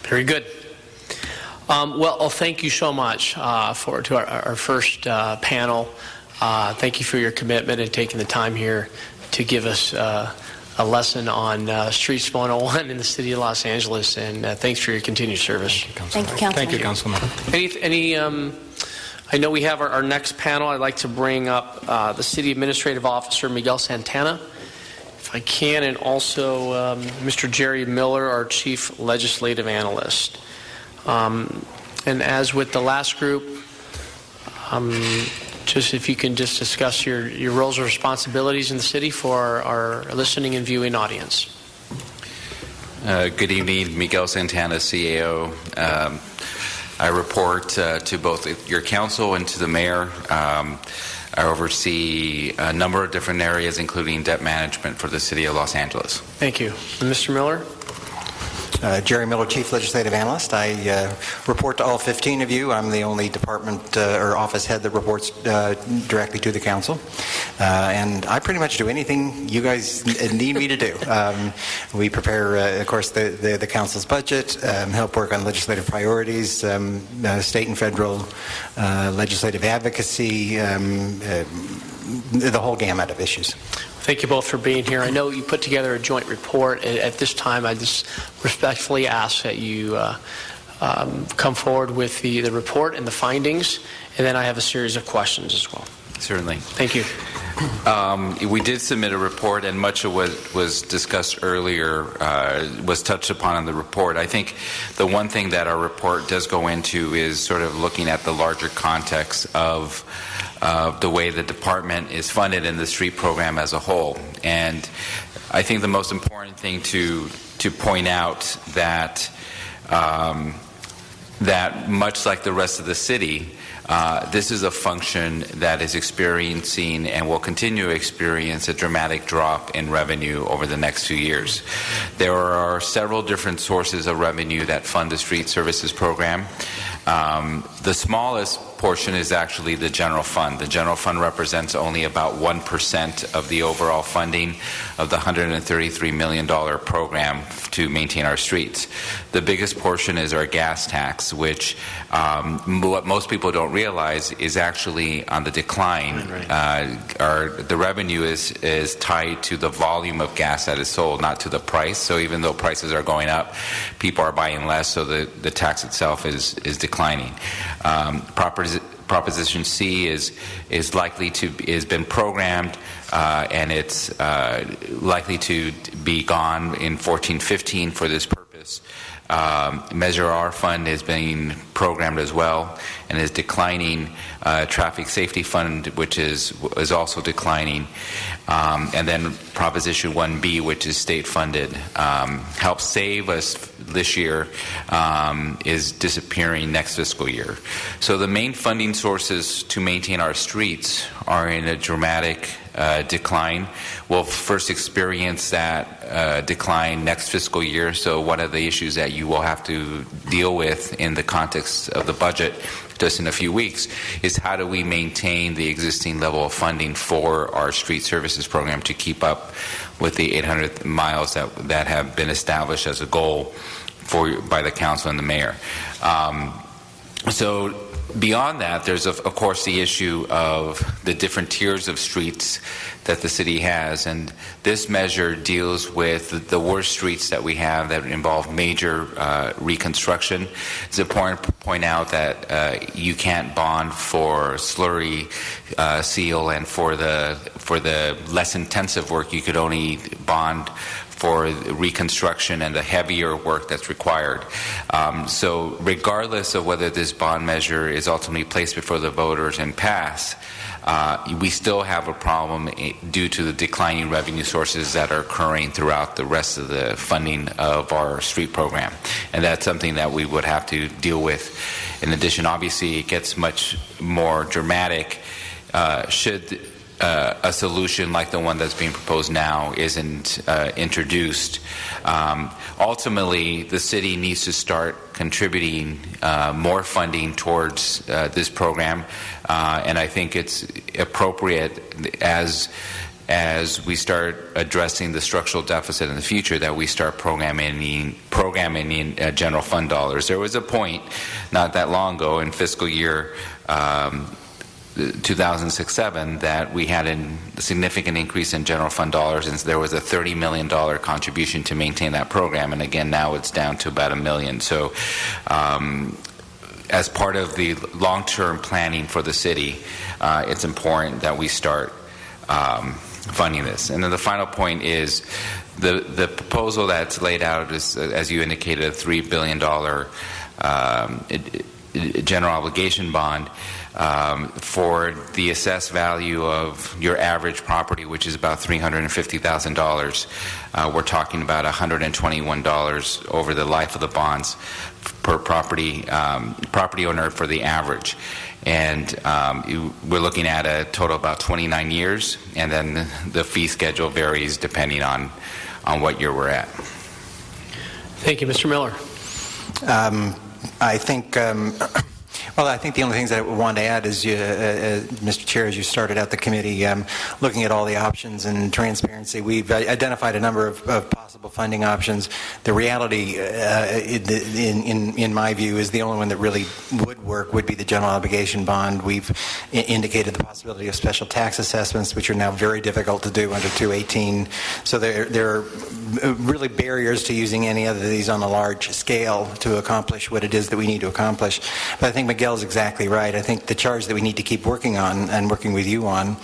Very good. Well, thank you so much to our first panel. Thank you for your commitment and taking the time here to give us a lesson on Streets 101 in the city of Los Angeles, and thanks for your continued service. Thank you, Councilman. Thank you, Councilman. I know we have our next panel. I'd like to bring up the City Administrative Officer Miguel Santana, if I can, and also Mr. Jerry Miller, our Chief Legislative Analyst. And as with the last group, just if you can just discuss your roles and responsibilities in the city for our listening and viewing audience. Good evening, Miguel Santana, CAO. I report to both your council and to the mayor. I oversee a number of different areas, including debt management for the City of Los Angeles. Thank you. And Mr. Miller? Jerry Miller, Chief Legislative Analyst. I report to all 15 of you. I'm the only department or office head that reports directly to the council. And I pretty much do anything you guys need me to do. We prepare, of course, the council's budget, help work on legislative priorities, state and federal legislative advocacy, the whole gamut of issues. Thank you both for being here. I know you put together a joint report. At this time, I just respectfully ask that you come forward with the report and the findings, and then I have a series of questions as well. Certainly. Thank you. We did submit a report, and much of what was discussed earlier was touched upon in the report. I think the one thing that our report does go into is sort of looking at the larger context of the way the department is funded in the street program as a whole. And I think the most important thing to point out that that much like the rest of the city, this is a function that is experiencing and will continue to experience a dramatic drop in revenue over the next few years. There are several different sources of revenue that fund the street services program. The smallest portion is actually the general fund. The general fund represents only about 1% of the overall funding of the $133 million program to maintain our streets. The biggest portion is our gas tax, which what most people don't realize is actually on the decline. The revenue is tied to the volume of gas that is sold, not to the price. So even though prices are going up, people are buying less, so the tax itself is declining. Proposition C is been programmed, and it's likely to be gone in 14-15 for this purpose. Measure R fund is being programmed as well and is declining. Traffic Safety Fund, which is also declining, and then Proposition 1B, which is state funded, helps save us this year, is disappearing next fiscal year. So the main funding sources to maintain our streets are in a dramatic decline. We'll first experience that decline next fiscal year. So one of the issues that you will have to deal with in the context of the budget just in a few weeks is how do we maintain the existing level of funding for our street services program to keep up with the 800 miles that have been established as a goal by the council and the mayor. So beyond that, there's of course the issue of the different tiers of streets that the city has, and this measure deals with the worst streets that we have that involve major reconstruction. It's important to point out that you can't bond for slurry seal, and for the less intensive work you could only bond for reconstruction and the heavier work that's required. So regardless of whether this bond measure is ultimately placed before the voters and passed, we still have a problem due to the declining revenue sources that are occurring throughout the rest of the funding of our street program. And that's something that we would have to deal with. In addition, obviously, it gets much more dramatic should a solution like the one that's being proposed now isn't introduced. Ultimately, the city needs to start contributing more funding towards this program, and I think it's appropriate as we start addressing the structural deficit in the future that we start programming in general fund dollars. There was a point not that long ago in fiscal year 2006-07 that we had a significant increase in general fund dollars, and there was a $30 million contribution to maintain that program, and again now it's down to about $1 million. So as part of the long-term planning for the city, it's important that we start funding this. And then the final point is the proposal that's laid out is, as you indicated, a $3 billion general obligation bond. For the assessed value of your average property, which is about $350,000, we're talking about $121 over the life of the bonds per property owner for the average. And we're looking at a total of about 29 years, and then the fee schedule varies depending on what year we're at. Thank you. Mr. Miller. I think I think the only things that I want to add is, Mr. Chair, as you started out the committee, looking at all the options and transparency, we've identified a number of possible funding options. The reality, in my view, is the only one that really would work would be the general obligation bond. We've indicated the possibility of special tax assessments, which are now very difficult to do under 218. So there are really barriers to using any other of these on a large scale to accomplish what it is that we need to accomplish. But I think Miguel's exactly right. I think the charge that we need to keep working on and working with you on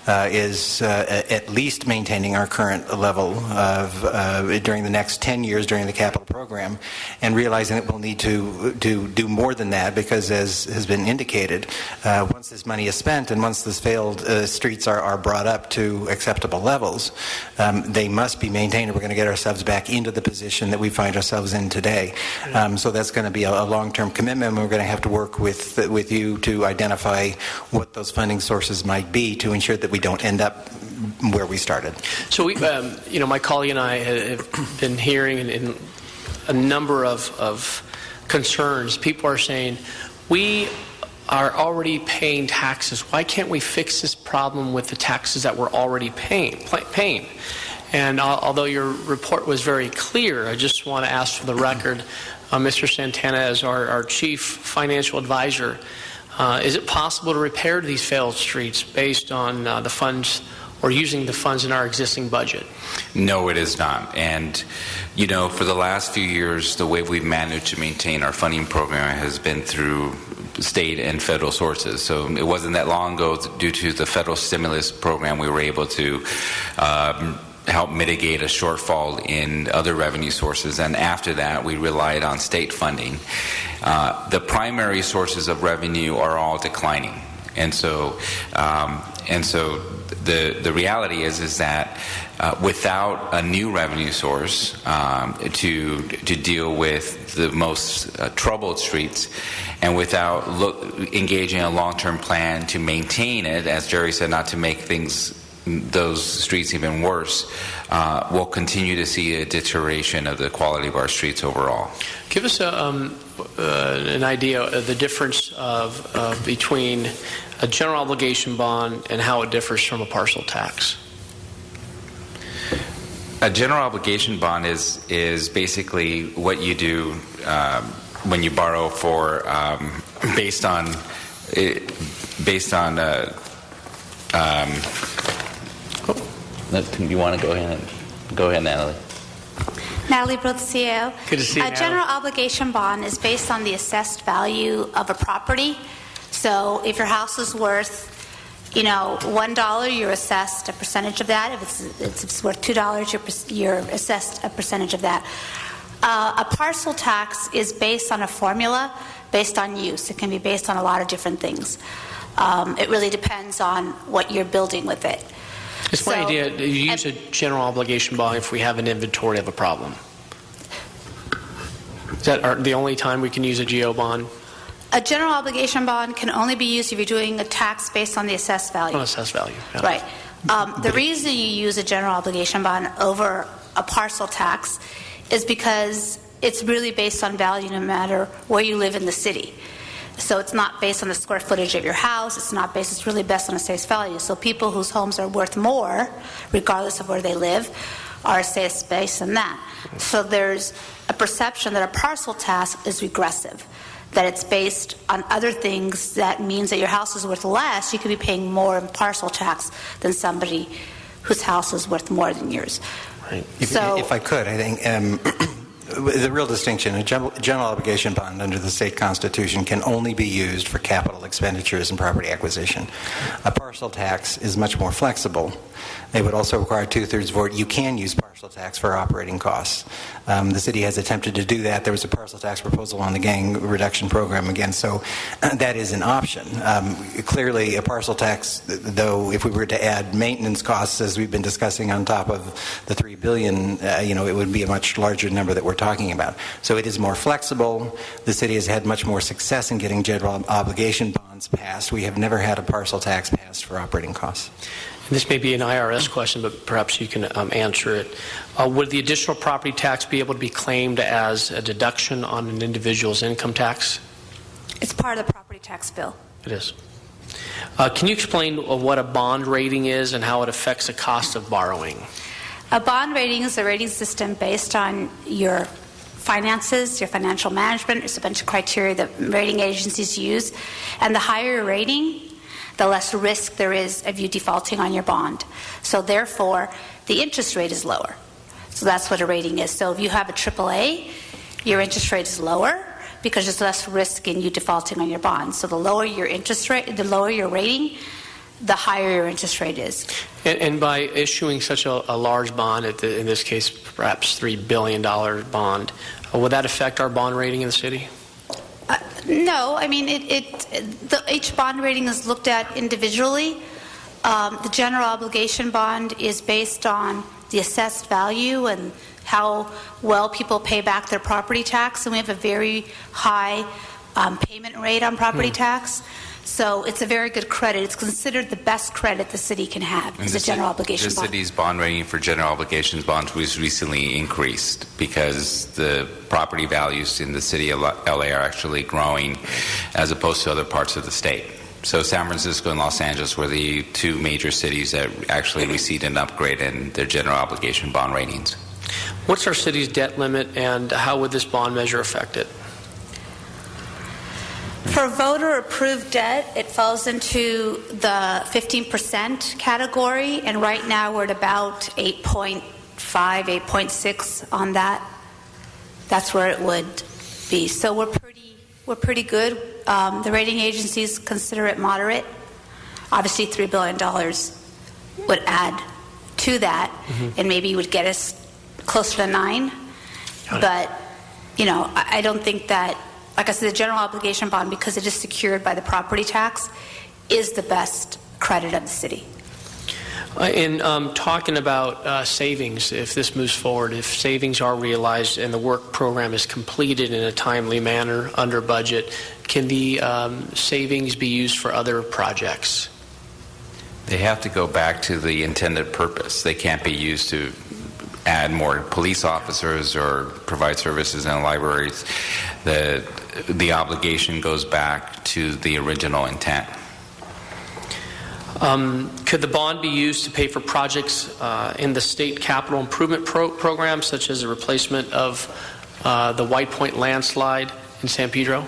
is at least maintaining our current level of during the next 10 years during the capital program, and realizing that we'll need to do more than that, because as has been indicated, once this money is spent and once this failed streets are brought up to acceptable levels, they must be maintained, or we're going to get ourselves back into the position that we find ourselves in today. So that's going to be a long-term commitment, and we're going to have to work with you to identify what those funding sources might be to ensure that we don't end up where we started. So we, my colleague and I have been hearing in a number of concerns. People are saying, we are already paying taxes. Why can't we fix this problem with the taxes that we're already paying? And although your report was very clear, I just want to ask for the record, Mr. Santana, as our chief financial advisor, is it possible to repair these failed streets based on the funds or using the funds in our existing budget? No, it is not. And, for the last few years, the way we've managed to maintain our funding program has been through state and federal sources. So it wasn't that long ago, due to the federal stimulus program, we were able to help mitigate a shortfall in other revenue sources, and after that we relied on state funding. The primary sources of revenue are all declining, and so the reality is that without a new revenue source to deal with the most troubled streets, and without engaging a long-term plan to maintain it, as Jerry said, not to make those streets even worse, we'll continue to see a deterioration of the quality of our streets overall. Give us an idea of the difference between a general obligation bond and how it differs from a parcel tax. A general obligation bond is basically what you do when you borrow for based on. Do you want to go ahead, Natalie? Natalie Brucio. Good to see you, A general obligation bond is based on the assessed value of a property. So if your house is worth, $1, you're assessed a percentage of that. If it's worth $2, you're assessed a percentage of that. A parcel tax is based on a formula based on use. It can be based on a lot of different things. It really depends on what you're building with it. It's my idea to use a general obligation bond if we have an inventory of a problem. Is that the only time we can use a GO bond? A general obligation bond can only be used if you're doing a tax based on the assessed value. On assessed value, yeah. Right. The reason you use a general obligation bond over a parcel tax is because it's really based on value no matter where you live in the city. So it's not based on the square footage of your house. It's really based on assessed value. So people whose homes are worth more, regardless of where they live, are assessed based on that. So there's a perception that a parcel tax is regressive, that it's based on other things. That means that your house is worth less. You could be paying more in parcel tax than somebody whose house is worth more than yours. Right. If I could, I think the real distinction, a general obligation bond under the state constitution can only be used for capital expenditures and property acquisition. A parcel tax is much more flexible It would also require a 2/3 vote. You can use partial tax for operating costs. The city has attempted to do that. There was a partial tax proposal on the gang reduction program again, so that is an option. Clearly, a partial tax, though, if we were to add maintenance costs, as we've been discussing on top of the $3 billion, it would be a much larger number that we're talking about. So it is more flexible. The city has had much more success in getting general obligation bonds passed. We have never had a partial tax passed for operating costs. This may be an IRS question, but perhaps you can answer it. Would the additional property tax be able to be claimed as a deduction on an individual's income tax? It's part of the property tax bill. It is. Can you explain what a bond rating is and how it affects the cost of borrowing? A bond rating is a rating system based on your finances, your financial management. There's a bunch of criteria that rating agencies use. And the higher your rating, the less risk there is of you defaulting on your bond. So therefore, the interest rate is lower. So that's what a rating is. So if you have a AAA, your interest rate is lower because there's less risk in you defaulting on your bond. So the lower your interest rate, the lower your rating, the higher your interest rate is. And by issuing such a large bond, in this case perhaps $3 billion bond, would that affect our bond rating in the city? No, I mean, each bond rating is looked at individually. The general obligation bond is based on the assessed value and how well people pay back their property tax, and we have a very high payment rate on property tax. So it's a very good credit. It's considered the best credit the city can have. It's a general obligation bond. The city's bond rating for general obligations bonds was recently increased because the property values in the city of LA are actually growing as opposed to other parts of the state. So San Francisco and Los Angeles were the two major cities that actually received an upgrade in their general obligation bond ratings. What's our city's debt limit and how would this bond measure affect it? For voter-approved debt, it falls into the 15% category, and right now we're at about 8.5, 8.6 on that. That's where it would be. So we're pretty good. The rating agencies consider it moderate. Obviously, $3 billion would add to that, and maybe would get us closer to 9. But I don't think that. Like I said, the general obligation bond, because it is secured by the property tax, is the best credit of the city. In talking about savings, if this moves forward, if savings are realized and the work program is completed in a timely manner under budget, can the savings be used for other projects? They have to go back to the intended purpose. They can't be used to add more police officers or provide services in libraries. The obligation goes back to the original intent. Could the bond be used to pay for projects in the state capital improvement program, such as the replacement of the White Point landslide in San Pedro?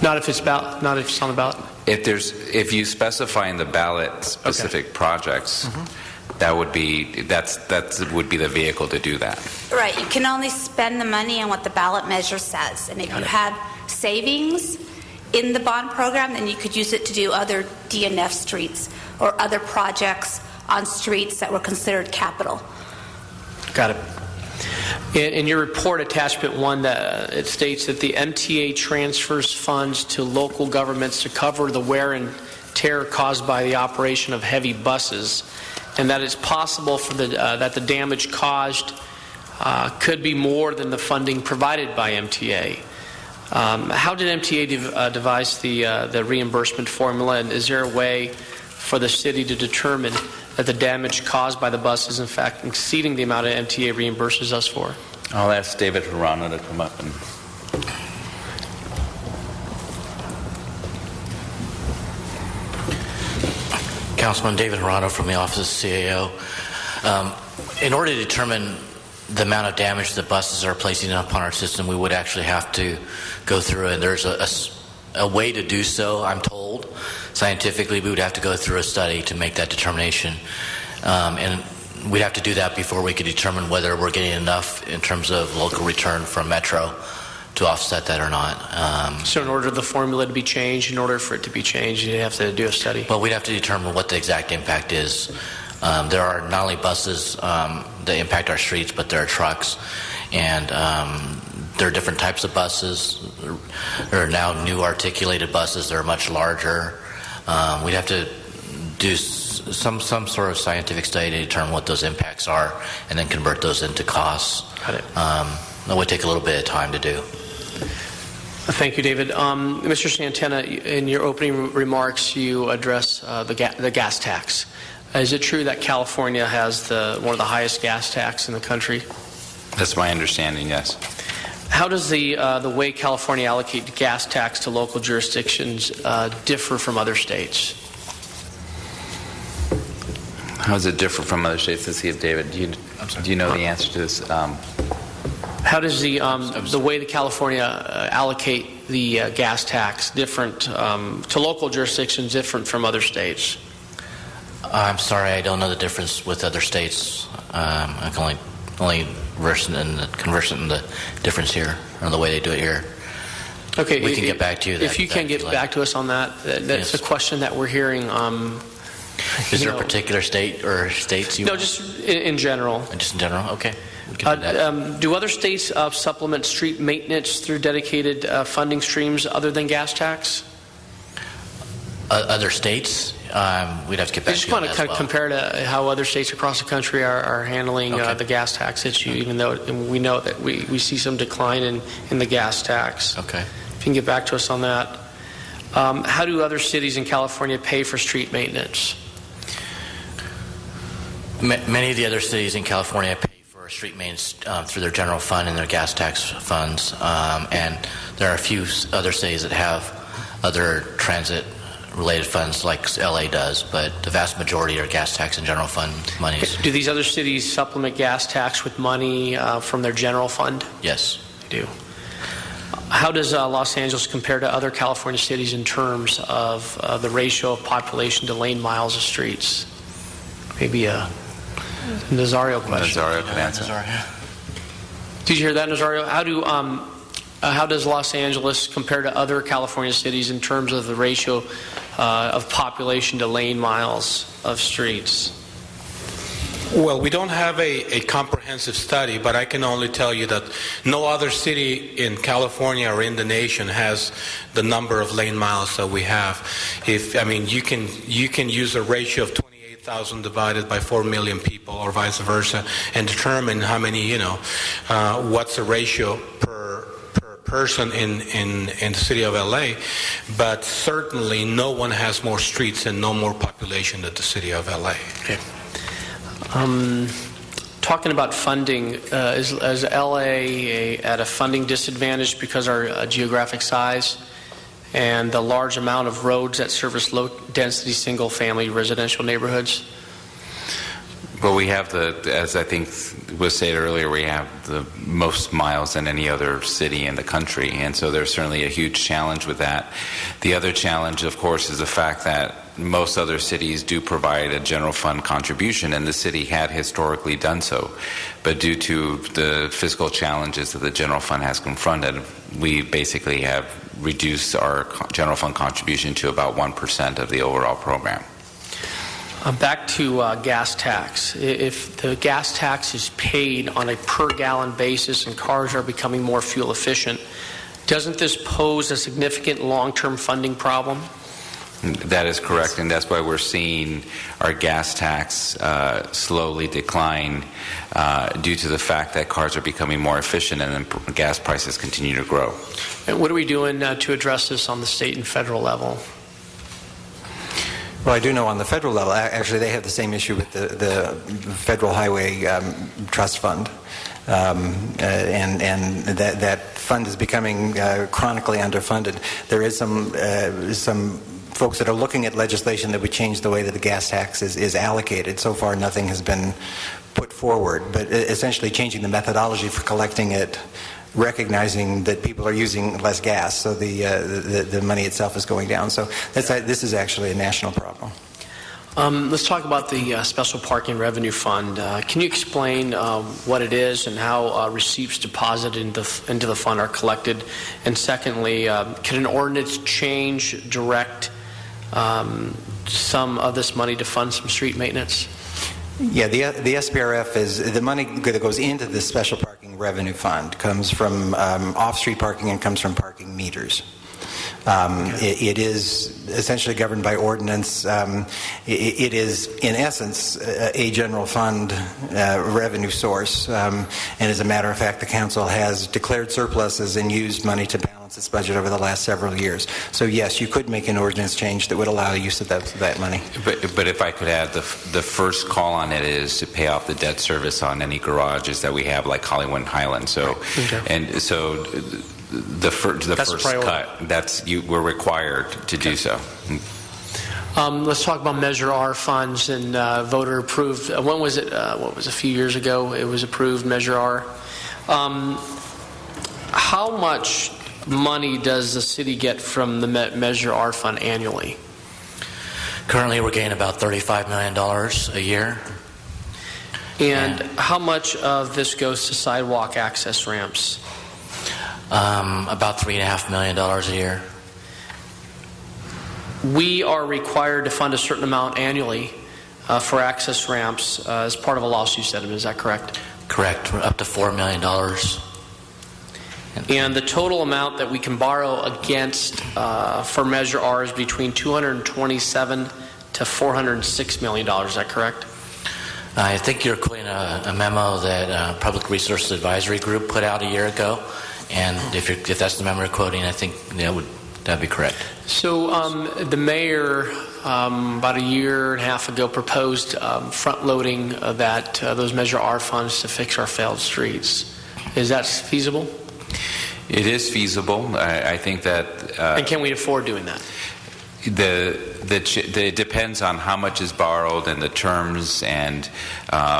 Not if it's on the ballot. If you specify in the ballot specific projects, that would be the vehicle to do that. Right. You can only spend the money on what the ballot measure says, and if you have savings in the bond program, then you could use it to do other DNF streets or other projects on streets that were considered capital. Got it. In your report, attachment 1, it states that the Mta Transfers Funds to local governments to cover the wear and tear caused by the operation of heavy buses, and that it's possible for that the damage caused could be more than the funding provided by MTA. How did MTA devise the reimbursement formula, and is there a way for the city to determine that the damage caused by the bus is in fact exceeding the amount of MTA reimburses us for? I'll ask David Hirano to come up and... Councilman David Hirano from the Office of CAO. In order to determine the amount of damage the buses are placing upon our system, we would actually have to go through, and there's a way to do so, I'm told. Scientifically, we would have to go through a study to make that determination. And we'd have to do that before we could determine whether we're getting enough in terms of local return from Metro offset that or not. So in order for the formula to be changed, in order for it to be changed, you have to do a study? Well, we'd have to determine what the exact impact is. There are not only buses that impact our streets, but there are trucks, and there are different types of buses. There are now new articulated buses that are much larger. We'd have to do some sort of scientific study to determine what those impacts are, and then convert those into costs. Got it. That would take a little bit of time to do. Thank you, David. Mr. Santana, in your opening remarks, you address the gas tax. Is it true that California has one of the highest gas tax in the country? That's my understanding, yes. How does the way California allocates gas tax to local jurisdictions differ from other states? How does it differ from other states? Let's see if David, do you know the answer to this? How does the way that California allocate the gas tax different to local jurisdictions different from other states? I'm sorry, I don't know the difference with other states. I can only converse in the difference here, or the way they do it here. Okay, we can get back to you. If you can get back to us on that, that's yes. a question that we're hearing. Is there a particular state or states you? No, just in general. Just in general, okay. Do other states supplement street maintenance through dedicated funding streams other than gas tax? Other states? We'd have to get back to you. I just want to kind of compare to how other states across the country are handling the gas tax issue, even though we know that we see some decline in the gas tax. Okay. If you can get back to us on that. How do other cities in California pay for street maintenance? Many of the other cities in California pay for street maintenance through their general fund and their gas tax funds, and there are a few other cities that have other transit-related funds like LA does, but the vast majority are gas tax and general fund monies. Do these other cities supplement gas tax with money from their general fund? Yes. They do. How does Los Angeles compare to other California cities in terms of the ratio of population to lane miles of streets? Maybe a Nazario question. Nazario can answer. Did you hear that, Nazario? How does Los Angeles compare to other California cities in terms of the ratio of population to lane miles of streets? Well, we don't have a comprehensive study, but I can only tell you that no other city in California or in the nation has the number of lane miles that we have. You can use a ratio of 28,000 divided by 4 million people, or vice versa, and determine how many, what's the ratio per person in the city of LA. But certainly no one has more streets and no more population than the city of LA. Okay. Talking about funding, is LA at a funding disadvantage because of our geographic size and the large amount of roads that service low-density single-family residential neighborhoods? Well, we have as I think was said earlier, we have the most miles than any other city in the country, and so there's certainly a huge challenge with that. The other challenge, of course, is the fact that most other cities do provide a general fund contribution, and the city had historically done so. But due to the fiscal challenges that the general fund has confronted, we basically have reduced our general fund contribution to about 1% of the overall program. Back to gas tax. If the gas tax is paid on a per gallon basis and cars are becoming more fuel efficient, doesn't this pose a significant long-term funding problem? That is correct, and that's why we're seeing our gas tax slowly decline due to the fact that cars are becoming more efficient and then gas prices continue to grow. And what are we doing to address this on the state and federal level? Well, I do know on the federal level, actually they have the same issue with the Federal Highway Trust Fund. And that fund is becoming chronically underfunded. There is some folks that are looking at legislation that would change the way that the gas tax is allocated. So far, nothing has been put forward, but essentially changing the methodology for collecting it, recognizing that people are using less gas, so the money itself is going down. So this is actually a national problem. Let's talk about the Special Parking Revenue Fund. Can you explain what it is and how receipts deposited into the fund are collected? And secondly, can an ordinance change direct some of this money to fund some street maintenance? Yeah, the SPRF is the money that goes into the Special Parking Revenue Fund comes from off-street parking and comes from parking meters. It is essentially governed by ordinance. It is, in essence, a general fund revenue source. And as a matter of fact, the council has declared surpluses and used money to balance its budget over the last several years. So yes, you could make an ordinance change that would allow the use of that money. But if I could add, the first call on it is to pay off the debt service on any garages that we have, like Hollywood and Highland. So, and so. The first cut, we're required to do so. Let's talk about Measure R funds and voter approved. When was it? What was a few years ago? It was approved, Measure R. How much money does the city get from the Measure R fund annually? Currently, we're getting about $35 million a year. And how much of this goes to sidewalk access ramps? About $3.5 million a year. We are required to fund a certain amount annually for access ramps as part of a lawsuit settlement. Is that correct? Correct. We're up to $4 million. And the total amount that we can borrow against for Measure R is between $227 to $406 million. Is that correct? I think you're quoting a memo that Public Resources Advisory Group put out a year ago. And if that's the member quoting, I think that'd be correct. So the mayor about a year and a half ago proposed front-loading those Measure R funds to fix our failed streets. Is that feasible? It is feasible. I think that. And can we afford doing that? It depends on how much is borrowed and the terms and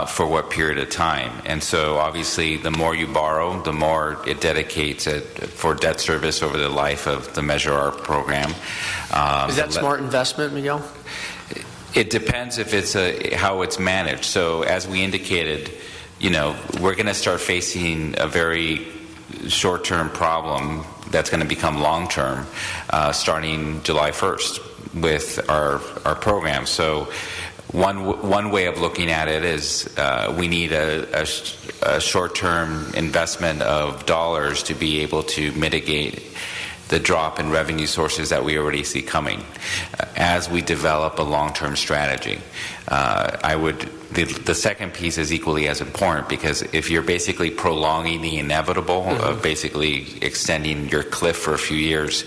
for what period of time. And so obviously the more you borrow, the more it dedicates for debt service over the life of the Measure R program. Is that smart investment, Miguel? It depends if it's how it's managed. So as we indicated, we're going to start facing a very short-term problem that's going to become long-term starting July 1st with our program. So one way of looking at it is we need a short-term investment of dollars to be able to mitigate the drop in revenue sources that we already see coming as we develop a long-term strategy. The second piece is equally as important, because if you're basically prolonging the inevitable of basically extending your cliff for a few years,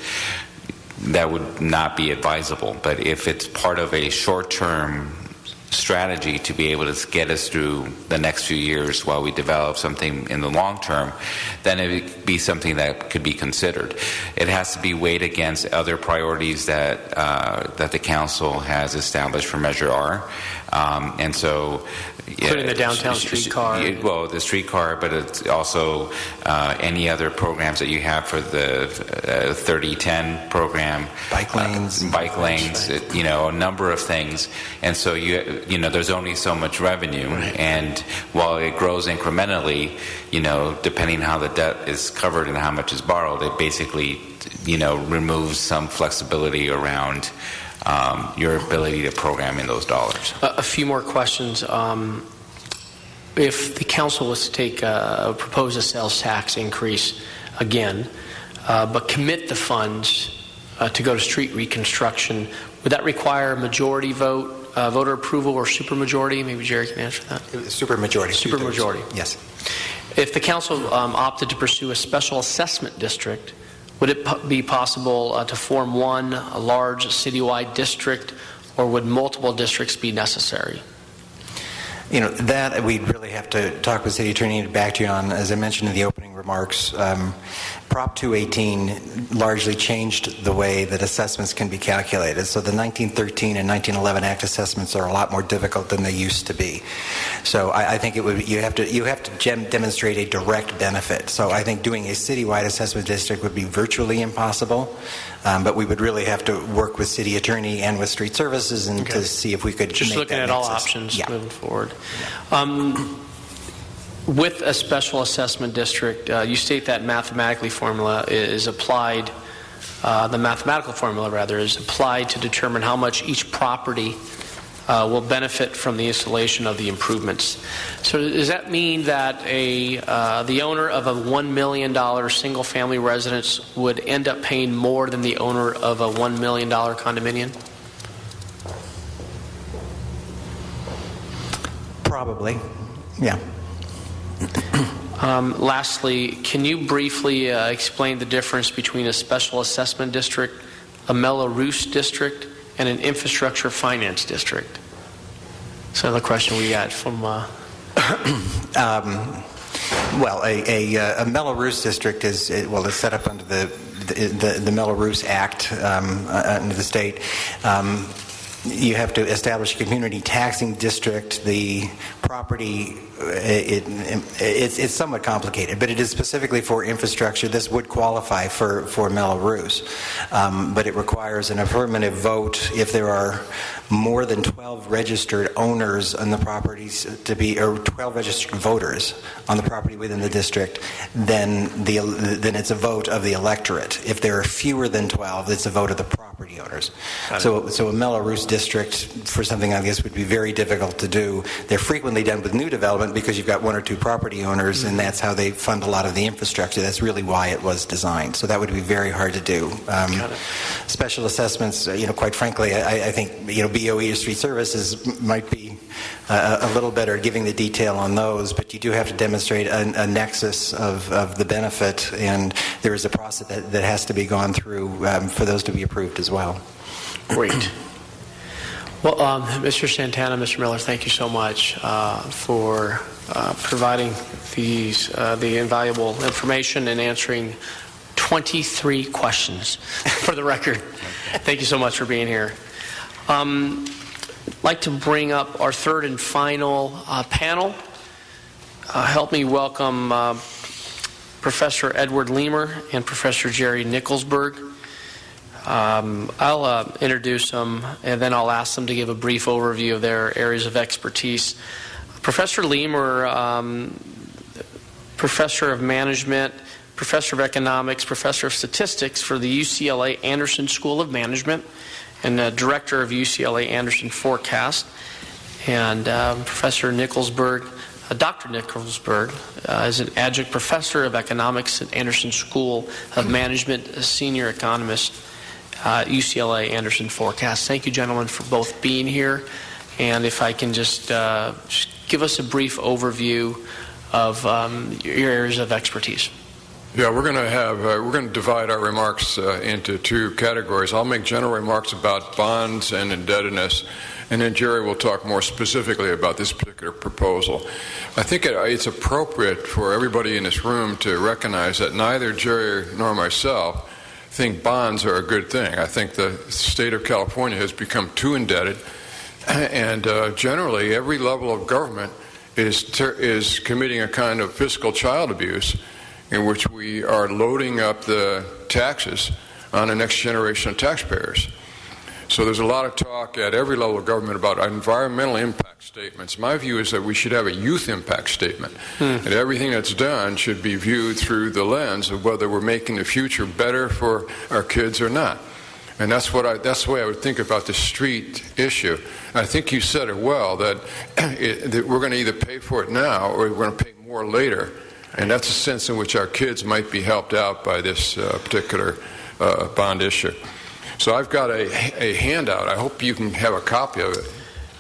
that would not be advisable. But if it's part of a short-term strategy to be able to get us through the next few years while we develop something in the long term, then it would be something that could be considered. It has to be weighed against other priorities that the council has established for Measure R. And so including the downtown streetcar. Well, the streetcar, but it's also any other programs that you have for the 3010 program. Bike lanes. A number of things. And so there's only so much revenue. Right. And while it grows incrementally, depending how the debt is covered and how much is borrowed, it basically, removes some flexibility around your ability to program in those dollars. A few more questions. If the council was to propose a sales tax increase again, but commit the funds to go to street reconstruction, would that require a majority vote, voter approval, or supermajority? Maybe Jerry can answer that. Supermajority. Supermajority. Yes. If the council opted to pursue a special assessment district, would it be possible to form a large citywide district, or would multiple districts be necessary? That we'd really have to talk with City Attorney and get back to you on. As I mentioned in the opening remarks, Prop 218 largely changed the way that assessments can be calculated. So the 1913 and 1911 Act assessments are a lot more difficult than they used to be. So I think it would you have to demonstrate a direct benefit. So I think doing a citywide assessment district would be virtually impossible. But we would really have to work with city attorney and with street services and to see if we could just make looking that at all nexus. options Yeah. moving forward. With a special assessment district, you state that mathematical formula is applied. The mathematical formula, rather, is applied to determine how much each property will benefit from the installation of the improvements. So does that mean that the owner of a $1 million single-family residence would end up paying more than the owner of a $1 million condominium? Probably, yeah. Lastly, can you briefly explain the difference between a special assessment district, a Mellow Roost district, and an infrastructure finance district? So the question we got from... Well, a Mellow Roost district is set up under the Mellow Roost Act under the state. You have to establish a community taxing district. The property, it's somewhat complicated, but it is specifically for infrastructure. This would qualify for Mellow Roost, but it requires an affirmative vote if there are more than 12 registered owners on the properties or 12 registered voters on the property within the district, then it's a vote of the electorate. If there are fewer than 12, it's a vote of the property owners. So a Mellow Roost district for something like this would be very difficult to do. They're frequently done with new development because you've got one or two property owners, and that's how they fund a lot of the infrastructure. That's really why it was designed. So that would be very hard to do. Special assessments, quite frankly, I think BOE or street services might be a little better at giving the detail on those, but you do have to demonstrate a nexus of the benefit, and there is a process that has to be gone through for those to be approved as well. Great. Well, Mr. Santana, Mr. Miller, thank you so much for providing the invaluable information and answering 23 questions for the record. Thank you so much for being here. I'd like to bring up our third and final panel. Help me welcome Professor Edward Lemer and Professor Jerry Nickelsburg. I'll introduce them, and then I'll ask them to give a brief overview of their areas of expertise. Professor Lemer, Professor of Management, Professor of Economics, Professor of Statistics for the UCLA Anderson School of Management, and Director of UCLA Anderson Forecast. And Professor Nickelsburg, Dr. Nickelsburg, is an adjunct professor of economics at Anderson School of Management, a senior economist, UCLA Anderson Forecast. Thank you, gentlemen, for both being here. And if I can just give us a brief overview of your areas of expertise. Yeah, we're going to divide our remarks into two categories. I'll make general remarks about bonds and indebtedness, and then Jerry will talk more specifically about this particular proposal. I think it's appropriate for everybody in this room to recognize that neither Jerry nor myself think bonds are a good thing. I think the state of California has become too indebted, and generally every level of government is committing a kind of fiscal child abuse in which we are loading up the taxes on the next generation of taxpayers. So there's a lot of talk at every level of government about environmental impact statements. My view is that we should have a youth impact statement, and everything that's done should be viewed through the lens of whether we're making the future better for our kids or not. And that's the way I would think about the street issue. And I think you said it well, that we're going to either pay for it now or we're going to pay more later. And that's a sense in which our kids might be helped out by this particular bond issue. So I've got a handout. I hope you can have a copy of it.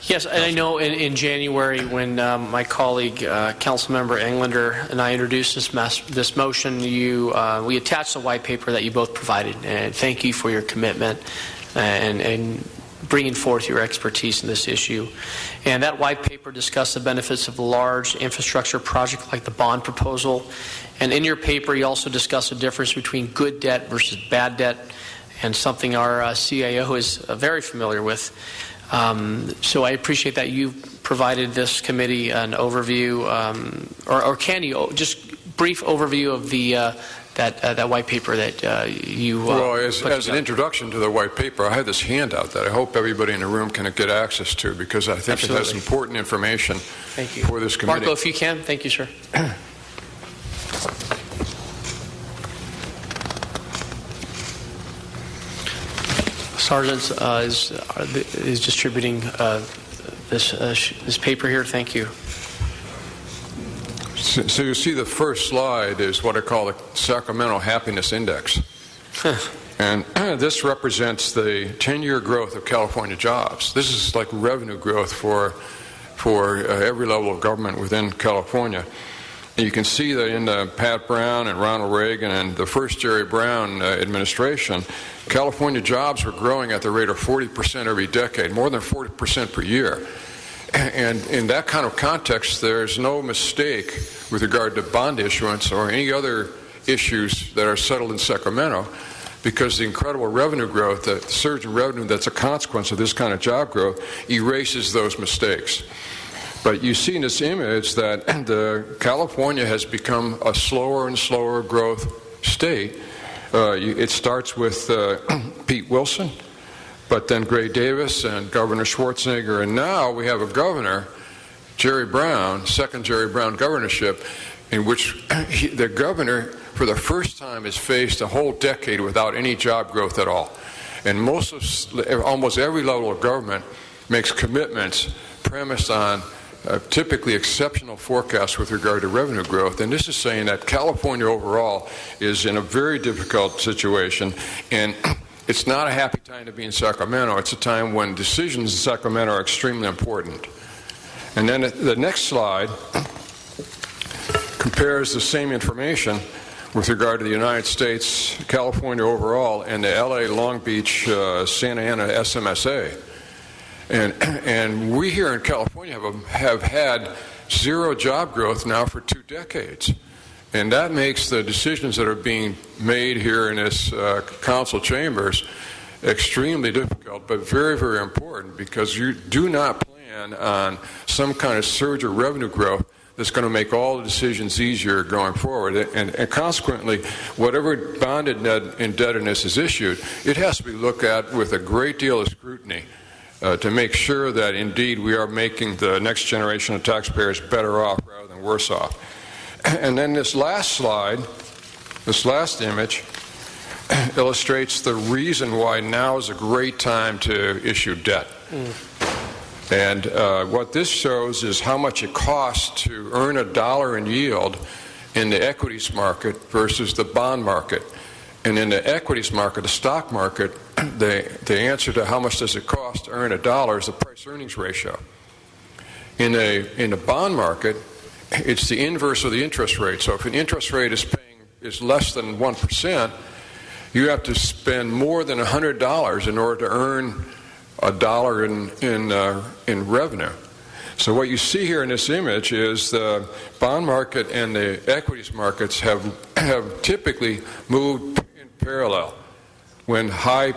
Yes, and I know in January when my colleague, Councilmember Englander, and I introduced this motion, we attached a white paper that you both provided. And thank you for your commitment and bringing forth your expertise in this issue. And that white paper discussed the benefits of a large infrastructure project like the bond proposal. And in your paper, you also discuss the difference between good debt versus bad debt, and something our CAO is very familiar with. So I appreciate that you provided this committee an overview, or can you just brief overview of the that white paper that you well, as an introduction to the white paper, I have this handout that I hope everybody in the room can get access to, because I think it has important information for this committee. Marco, if you can. Thank you, sir. Sergeant is distributing this paper here. Thank you. So you see the first slide is what I call the Sacramental Happiness Index. And this represents the 10-year growth of California jobs. This is like revenue growth for every level of government within California. And you can see that in Pat Brown and Ronald Reagan and the first Jerry Brown administration, California jobs were growing at the rate of 40% every decade, more than 40% per year. And in that kind of context, there's no mistake with regard to bond issuance or any other issues that are settled in Sacramento, because the incredible revenue growth, the surge in revenue that's a consequence of this kind of job growth, erases those mistakes. But you see in this image that California has become a slower and slower growth state. It starts with Pete Wilson, but then Gray Davis and Governor Schwarzenegger, and now we have a governor, Jerry Brown, second Jerry Brown governorship, in which the governor, for the first time, has faced a whole decade without any job growth at all. And almost every level of government makes commitments premised on typically exceptional forecasts with regard to revenue growth. And this is saying that California overall is in a very difficult situation, and it's not a happy time to be in Sacramento. It's a time when decisions in Sacramento are extremely important. And then the next slide compares the same information with regard to the United States, California overall, and the LA, Long Beach, Santa Ana SMSA. And we here in California have had zero job growth now for 2 decades. And that makes the decisions that are being made here in this council chambers extremely difficult, but very, very important, because you do not plan on some kind of surge of revenue growth that's going to make all the decisions easier going forward. And consequently, whatever bond indebtedness is issued, it has to be looked at with a great deal of scrutiny to make sure that indeed we are making the next generation of taxpayers better off rather than worse off. And then this last slide, this last image, illustrates the reason why now is a great time to issue debt. And what this shows is how much it costs to earn $1 in yield in the equities market versus the bond market. And in the equities market, the stock market, the answer to how much does it cost to earn $1 is the price-earnings ratio. In the bond market, it's the inverse of the interest rate. So if an interest rate is less than 1%, you have to spend more than $100 in order to earn $1 in revenue. So what you see here in this image is the bond market and the equities markets have typically moved in parallel. When the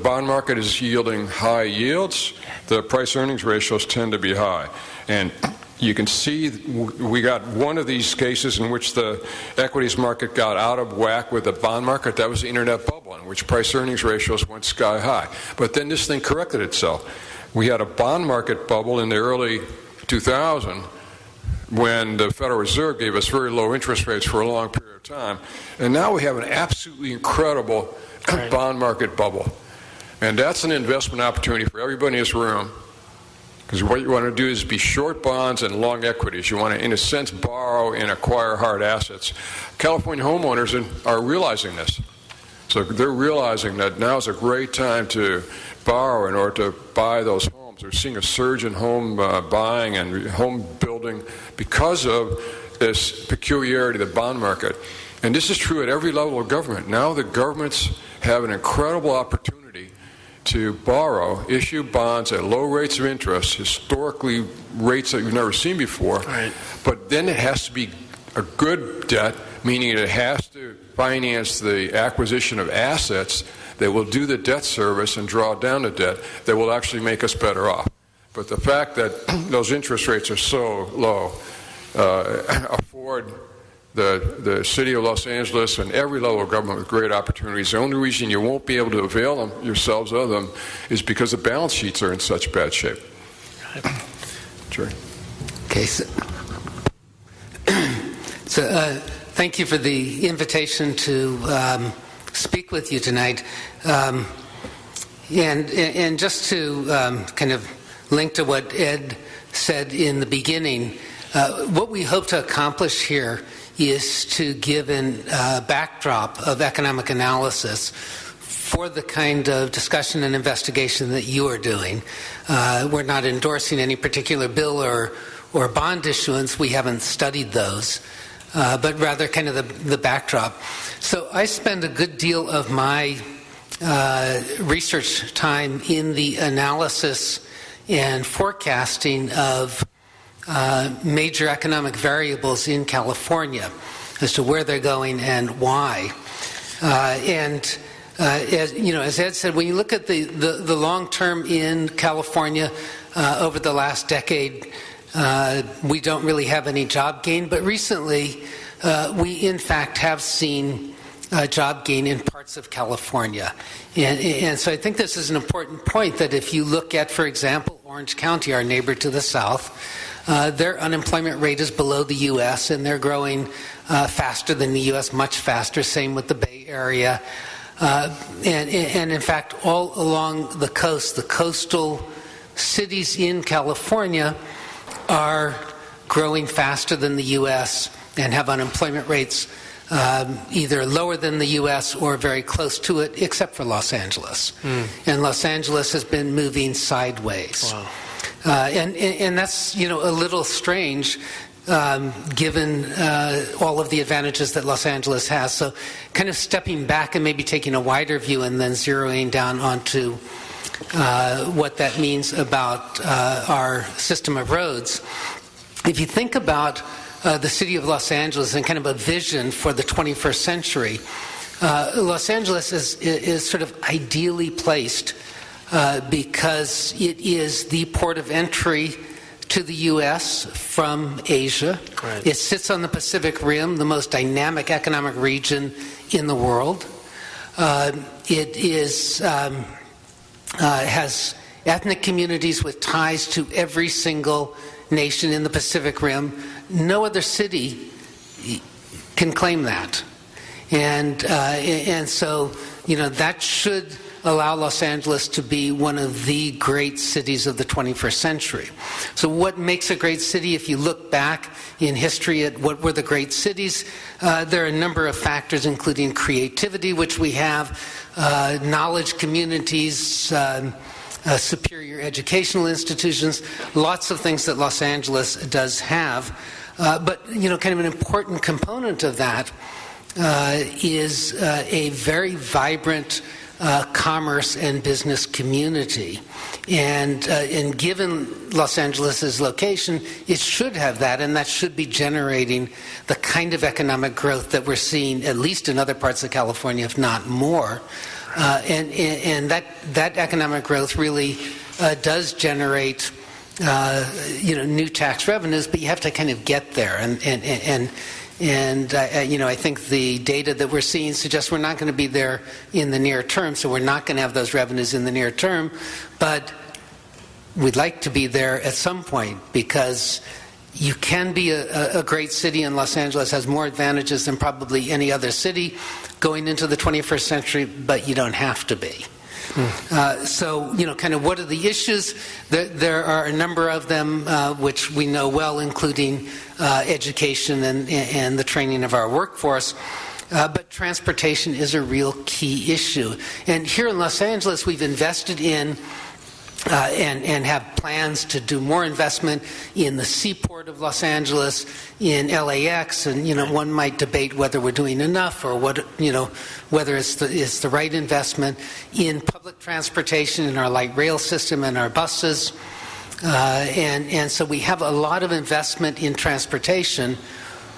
bond market is yielding high yields, the price-earnings ratios tend to be high. And you can see we got one of these cases in which the equities market got out of whack with the bond market. That was the internet bubble, in which price-earnings ratios went sky high. But then this thing corrected itself. We had a bond market bubble in the early 2000s when the Federal Reserve gave us very low interest rates for a long period of time. And now we have an absolutely incredible bond market bubble. And that's an investment opportunity for everybody in this room, because what you want to do is be short bonds and long equities. You want to, in a sense, borrow and acquire hard assets. California homeowners are realizing this. So they're realizing that now is a great time to borrow in order to buy those homes. They're seeing a surge in home buying and home building because of this peculiarity of the bond market. And this is true at every level of government. Now the governments have an incredible opportunity to borrow, issue bonds at low rates of interest, historically rates that you've never seen before. Right. But then it has to be a good debt, meaning it has to finance the acquisition of assets that will do the debt service and draw down the debt that will actually make us better off. But the fact that those interest rates are so low afford the city of Los Angeles and every level of government with great opportunities. The only reason you won't be able to avail yourselves of them is because the balance sheets are in such bad shape. Jerry. Okay. So thank you for the invitation to speak with you tonight. And just to kind of link to what Ed said in the beginning, what we hope to accomplish here is to give a backdrop of economic analysis for the kind of discussion and investigation that you are doing. We're not endorsing any particular bill or bond issuance. We haven't studied those, but rather kind of the backdrop. So I spend a good deal of my research time in the analysis and forecasting of major economic variables in California as to where they're going and why. As Ed said, when you look at the long term in California over the last decade, we don't really have any job gain, but recently we in fact have seen job gain in parts of California. And so I think this is an important point, that if you look at, for example, Orange County, our neighbor to the south, their unemployment rate is below the U.S. and they're growing faster than the U.S., much faster. Same with the Bay Area. And in fact, all along the coast, the coastal cities in California are growing faster than the U.S. and have unemployment rates either lower than the U.S. or very close to it, except for Los Angeles. And Los Angeles has been moving sideways. Wow. And that's, a little strange given all of the advantages that Los Angeles has. So kind of stepping back and maybe taking a wider view and then zeroing down onto what that means about our system of roads. If you think about the city of Los Angeles and kind of a vision for the 21st century, Los Angeles is sort of ideally placed because it is the port of entry to the U.S. from Asia. Right. It sits on the Pacific Rim, the most dynamic economic region in the world. It has ethnic communities with ties to every single nation in the Pacific Rim. No other city can claim that. And so, that should allow Los Angeles to be one of the great cities of the 21st century. So what makes a great city? If you look back in history at what were the great cities, there are a number of factors, including creativity, which we have, knowledge communities, superior educational institutions, lots of things that Los Angeles does have. But, kind of an important component of that is a very vibrant commerce and business community. And given Los Angeles's location, it should have that, and that should be generating the kind of economic growth that we're seeing, at least in other parts of California, if not more. And that economic growth really does generate new tax revenues, but you have to kind of get there. And I think the data that we're seeing suggests we're not going to be there in the near term, so we're not going to have those revenues in the near term, but we'd like to be there at some point, because you can be a great city, and Los Angeles has more advantages than probably any other city going into the 21st century, but you don't have to be. So, kind of what are the issues? There are a number of them which we know well, including education and the training of our workforce. But transportation is a real key issue. And here in Los Angeles, we've invested in and have plans to do more investment in the seaport of Los Angeles, in LAX, and one might debate whether we're doing enough or whether it's the right investment in public transportation, in our light rail system, and our buses, and so we have a lot of investment in transportation.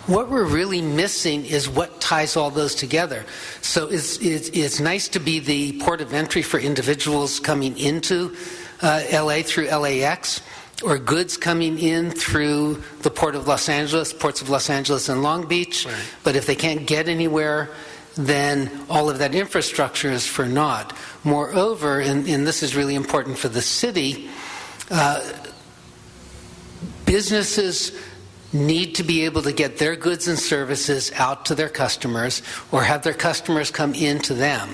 What we're really missing is what ties all those together. So it's nice to be the port of entry for individuals coming into LA through LAX, or goods coming in through the Port of Los Angeles, ports of Los Angeles and Long Beach. Right. But if they can't get anywhere, then all of that infrastructure is for naught. Moreover, and this is really important for the city, businesses need to be able to get their goods and services out to their customers, or have their customers come into them.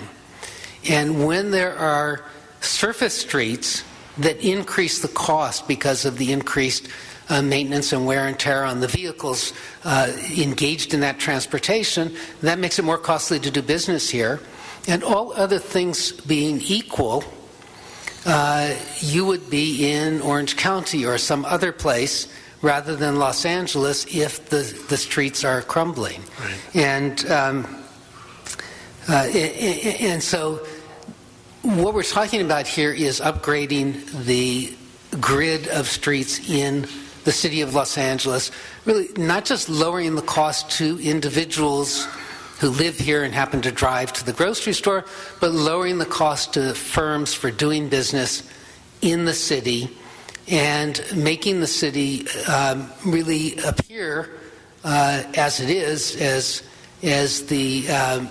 And when there are surface streets that increase the cost because of the increased maintenance and wear and tear on the vehicles engaged in that transportation, that makes it more costly to do business here. And all other things being equal, you would be in Orange County or some other place rather than Los Angeles if the streets are crumbling. Right. And so what we're talking about here is upgrading the grid of streets in the city of Los Angeles, really not just lowering the cost to individuals who live here and happen to drive to the grocery store, but lowering the cost to firms for doing business in the city, and making the city really appear as it is, as the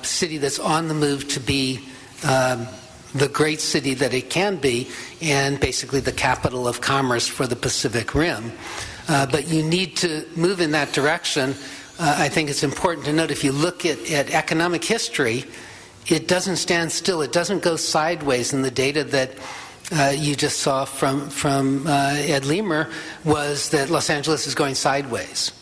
city that's on the move to be the great city that it can be, and basically the capital of commerce for the Pacific Rim. But you need to move in that direction. I think it's important to note, if you look at economic history, it doesn't stand still. It doesn't go sideways. And the data that you just saw from Ed Lemer was that Los Angeles is going sideways.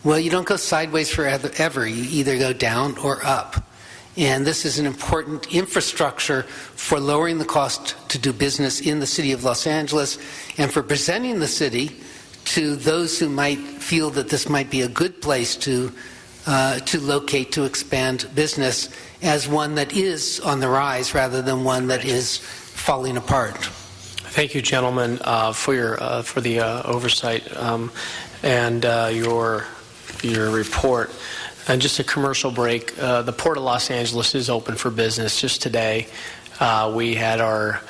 Well, you don't go sideways forever. You either go down or up. And this is an important infrastructure for lowering the cost to do business in the city of Los Angeles, and for presenting the city to those who might feel that this might be a good place to locate, to expand business, as one that is on the rise rather than one that is falling apart. Thank you, gentlemen, for the oversight and your report. And just a commercial break. The Port of Los Angeles is open for business. Just today, we had our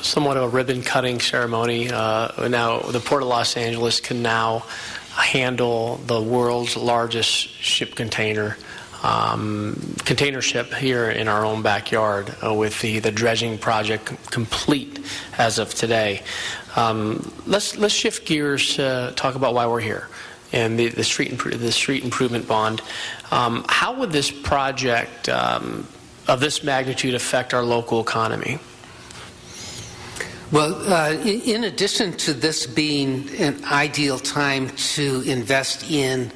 somewhat of a ribbon cutting ceremony. Now, the Port of Los Angeles can now handle the world's largest ship container ship here in our own backyard, with the dredging project complete as of today. Let's shift gears to talk about why we're here, and the street improvement bond. How would this project of this magnitude affect our local economy? Well, in addition to this being an ideal time to invest in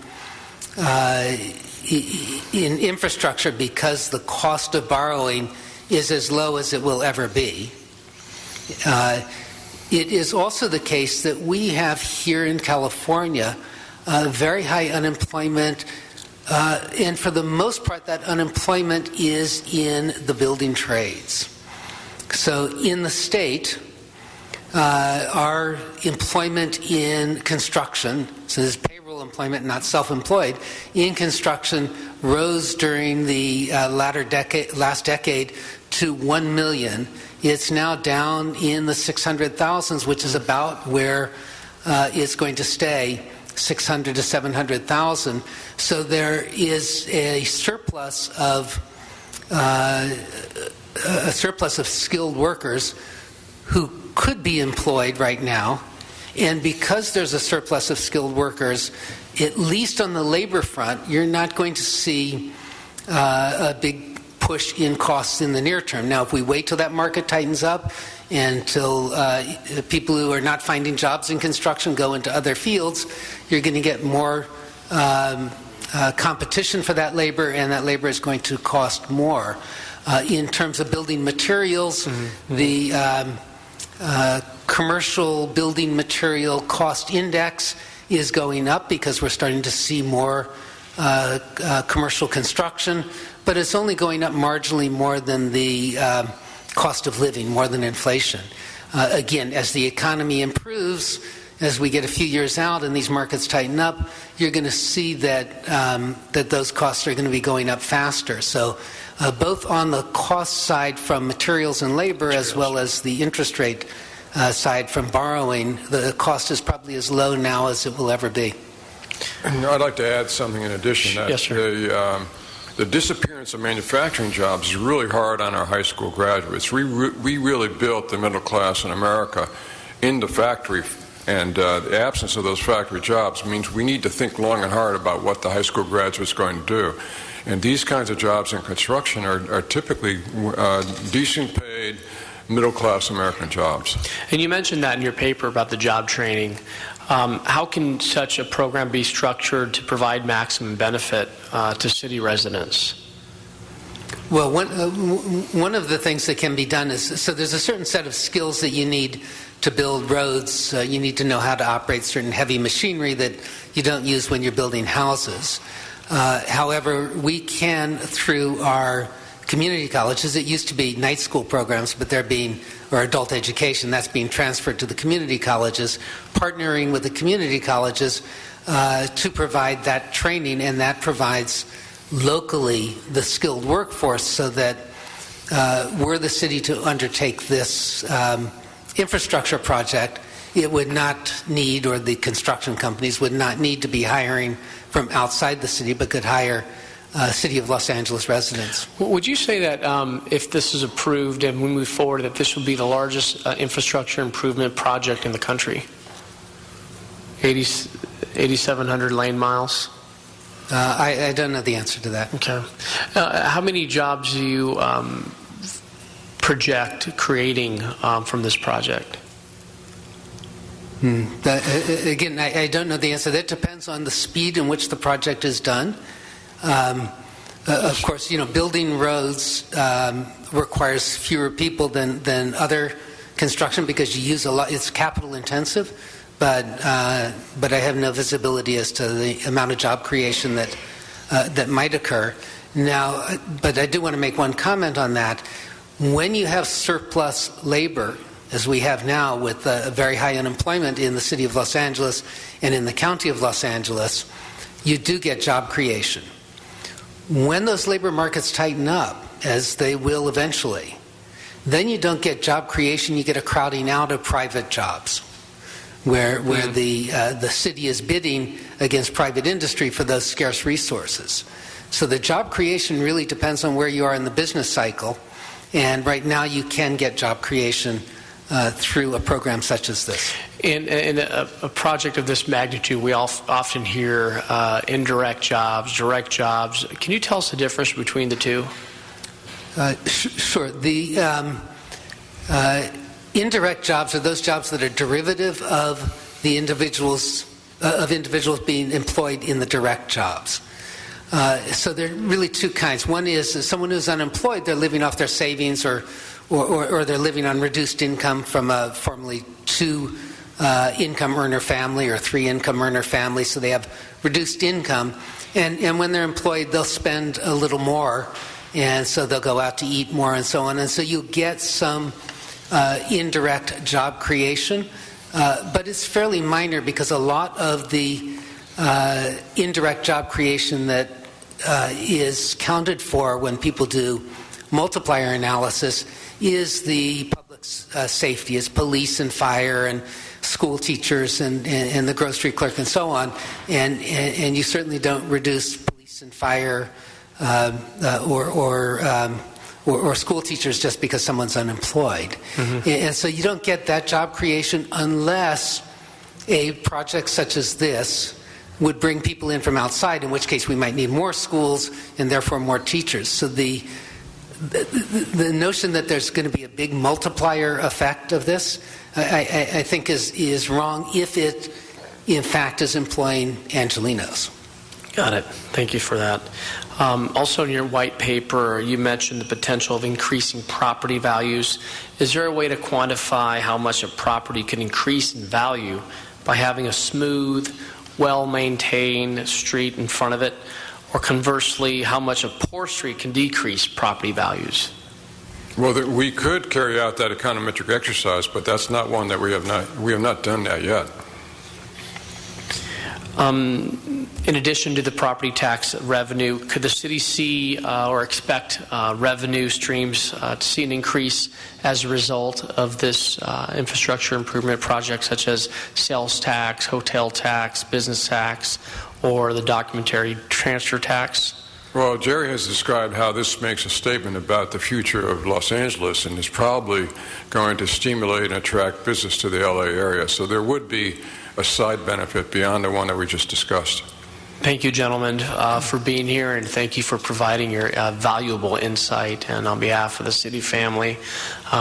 infrastructure, because the cost of borrowing is as low as it will ever be, it is also the case that we have here in California very high unemployment, and for the most part that unemployment is in the building trades. So in the state, our employment in construction, so this is payroll employment, not self-employed, in construction rose during the last decade to 1 million. It's now down in the 600,000s, which is about where it's going to stay, 600 to 700,000. So there is a surplus of skilled workers who could be employed right now, and because there's a surplus of skilled workers, at least on the labor front, you're not going to see a big push in costs in the near term. Now, if we wait till that market tightens up, until people who are not finding jobs in construction go into other fields, you're going to get more competition for that labor, and that labor is going to cost more. In terms of building materials, the commercial building material cost index is going up because we're starting to see more commercial construction, but it's only going up marginally more than the cost of living, more than inflation. Again, as the economy improves, as we get a few years out and these markets tighten up, you're going to see that that those costs are going to be going up faster. So both on the cost side from materials and labor as well as the interest rate side from borrowing, the cost is probably as low now as it will ever be. I'd like to add something in addition. That yes, sir. The disappearance of manufacturing jobs is really hard on our high school graduates. We really built the middle class in America in the factory, and the absence of those factory jobs means we need to think long and hard about what the high school graduate is going to do. And these kinds of jobs in construction are typically decent paid, middle-class American jobs. And you mentioned that in your paper about the job training. How can such a program be structured to provide maximum benefit to city residents? Well, one of the things that can be done is, so there's a certain set of skills that you need to build roads. You need to know how to operate certain heavy machinery that you don't use when you're building houses. However, we can, through our community colleges, it used to be night school programs, but they're being, or adult education, that's being transferred to the community colleges, partnering with the community colleges to provide that training, and that provides locally the skilled workforce so that were the city to undertake this infrastructure project, it would not need, or the construction companies would not need to be hiring from outside the city, but could hire City of Los Angeles residents. Would you say that if this is approved and we move forward, that this would be the largest infrastructure improvement project in the country? 8,700 lane miles? I don't know the answer to that. Okay. How many jobs do you project creating from this project? Again, I don't know the answer. That depends on the speed in which the project is done. Of course, building roads requires fewer people than other construction because you use a lot. It's capital intensive, but I have no visibility as to the amount of job creation that might occur. Now, but I do want to make one comment on that. When you have surplus labor, as we have now with very high unemployment in the city of Los Angeles and in the county of Los Angeles, you do get job creation. When those labor markets tighten up, as they will eventually, then you don't get job creation, you get a crowding out of private jobs, where the city is bidding against private industry for those scarce resources. So the job creation really depends on where you are in the business cycle, and right now you can get job creation through a program such as this. In a project of this magnitude, we often hear indirect jobs, direct jobs. Can you tell us the difference between the two? Sure. The indirect jobs are those jobs that are derivative of the individuals being employed in the direct jobs. So there are really two kinds. One is someone who's unemployed; they're living off their savings, or they're living on reduced income from a formerly two-income earner family or three-income earner family, so they have reduced income. And when they're employed, they'll spend a little more, and so they'll go out to eat more and so on. And so you'll get some indirect job creation, but it's fairly minor because a lot of the indirect job creation that is counted for when people do multiplier analysis is the public safety, is police and fire and school teachers and the grocery clerk and so on. And you certainly don't reduce police and fire or school teachers just because someone's unemployed. Mm-hmm. And so you don't get that job creation unless a project such as this would bring people in from outside, in which case we might need more schools and therefore more teachers. So the notion that there's going to be a big multiplier effect of this, I think is wrong if it, in fact, is employing Angelenos. Got it. Thank you for that. Also in your white paper, you mentioned the potential of increasing property values. Is there a way to quantify how much a property can increase in value by having a smooth, well-maintained street in front of it? Or conversely, how much a poor street can decrease property values? Well, we could carry out that econometric exercise, but that's not one that we have not done that yet. In addition to the property tax revenue, could the city see or expect revenue streams to see an increase as a result of this infrastructure improvement project, such as sales tax, hotel tax, business tax, or the documentary transfer tax? Well, Jerry has described how this makes a statement about the future of Los Angeles and is probably going to stimulate and attract business to the LA area. So there would be a side benefit beyond the one that we just discussed. Thank you, gentlemen, for being here, and thank you for providing your valuable insight. And on behalf of the city family,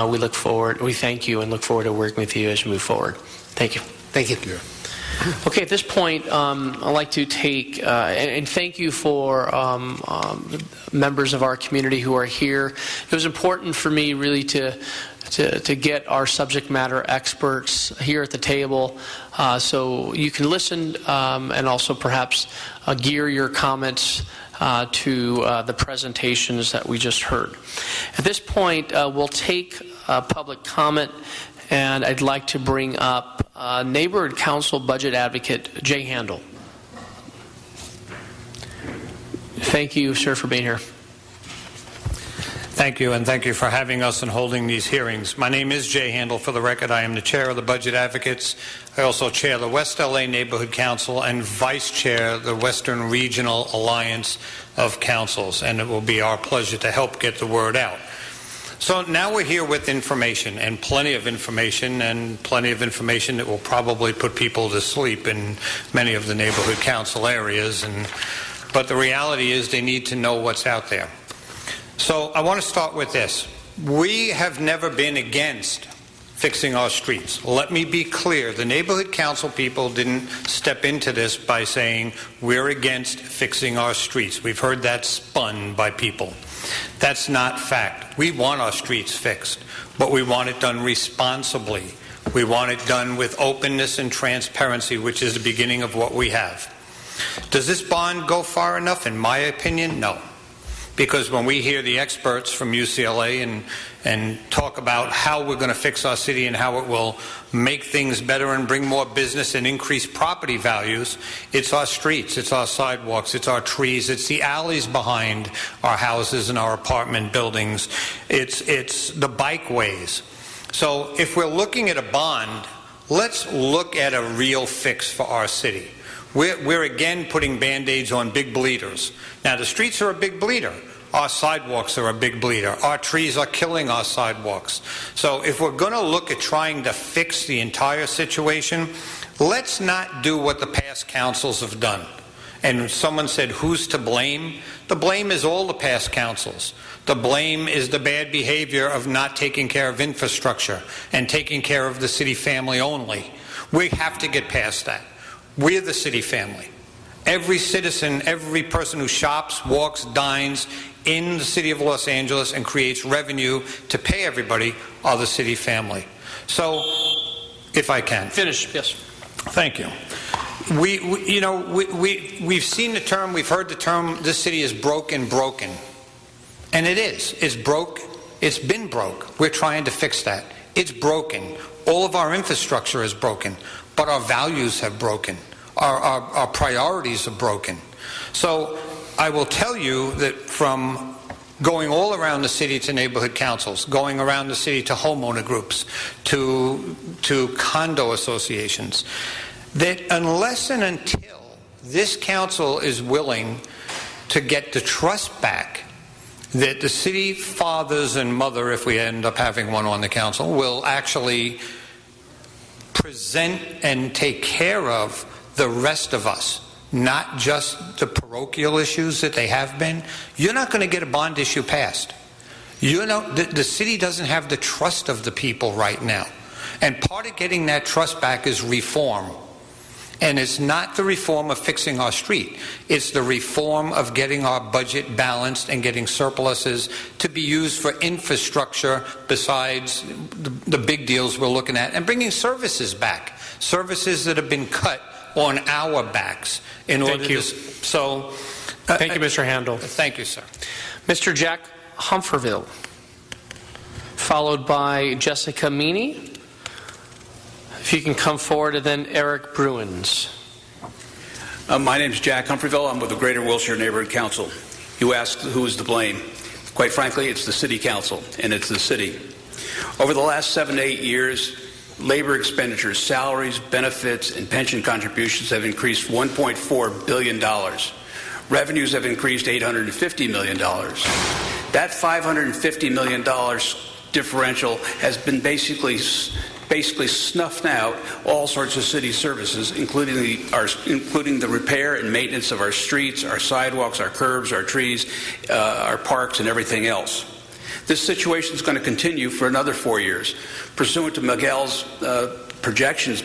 we thank you and look forward to working with you as you move forward. Thank you. Thank you. Yeah. Okay, at this point, I'd like to take, and thank you for members of our community who are here. It was important for me really to get our subject matter experts here at the table so you can listen and also perhaps gear your comments to the presentations that we just heard. At this point, we'll take public comment, and I'd like to bring up Neighborhood Council Budget Advocate Jay Handel. Thank you, sir, for being here. Thank you, and thank you for having us and holding these hearings. My name is Jay Handel. For the record, I am the chair of the Budget Advocates. I also chair the West LA Neighborhood Council and vice chair the Western Regional Alliance of Councils, and it will be our pleasure to help get the word out. So now we're here with information, and plenty of information that will probably put people to sleep in many of the neighborhood council areas. But the reality is they need to know what's out there. So I want to start with this. We have never been against fixing our streets. Let me be clear. The neighborhood council people didn't step into this by saying we're against fixing our streets. We've heard that spun by people. That's not fact. We want our streets fixed, but we want it done responsibly. We want it done with openness and transparency, which is the beginning of what we have. Does this bond go far enough? In my opinion, no. Because when we hear the experts from UCLA and talk about how we're going to fix our city and how it will make things better and bring more business and increase property values, it's our streets, it's our sidewalks, it's our trees, it's the alleys behind our houses and our apartment buildings, it's the bikeways. So if we're looking at a bond, let's look at a real fix for our city. We're again putting Band-Aids on big bleeders. Now, the streets are a big bleeder. Our sidewalks are a big bleeder. Our trees are killing our sidewalks. So if we're going to look at trying to fix the entire situation, let's not do what the past councils have done. And someone said, who's to blame? The blame is all the past councils. The blame is the bad behavior of not taking care of infrastructure and taking care of the city family only. We have to get past that. We're the city family. Every citizen, every person who shops, walks, dines in the city of Los Angeles and creates revenue to pay everybody are the city family. So, if I can. Finish, yes. Thank you. We've seen the term, we've heard the term, this city is broken. And it is. It's broke. It's been broke. We're trying to fix that. It's broken. All of our infrastructure is broken. But our values have broken. Our priorities are broken. So I will tell you that from going all around the city to neighborhood councils, going around the city to homeowner groups, to condo associations, that unless and until this council is willing to get the trust back that the city fathers and mother, if we end up having one on the council, will actually present and take care of the rest of us, not just the parochial issues that they have been, you're not going to get a bond issue passed. The city doesn't have the trust of the people right now. And part of getting that trust back is reform. And it's not the reform of fixing our street. It's the reform of getting our budget balanced and getting surpluses to be used for infrastructure besides the big deals we're looking at, and bringing services back, services that have been cut on our backs in order Thank you. So, thank you, Mr. Handel. Thank you, sir. Mr. Jack Humphreysville, followed by Jessica Meany. If you can come forward, and then Eric Bruins. My name is Jack Humphreysville. I'm with the Greater Wilshire Neighborhood Council. You asked who is to blame. Quite frankly, it's the City Council, and it's the city. Over the last 7 to 8 years, labor expenditures, salaries, benefits, and pension contributions have increased $1.4 billion. Revenues have increased $850 million. That $550 million differential has been basically snuffed out all sorts of city services, including the repair and maintenance of our streets, our sidewalks, our curbs, our trees, our parks, and everything else. This situation is going to continue for another 4 years. Pursuant to Miguel's projections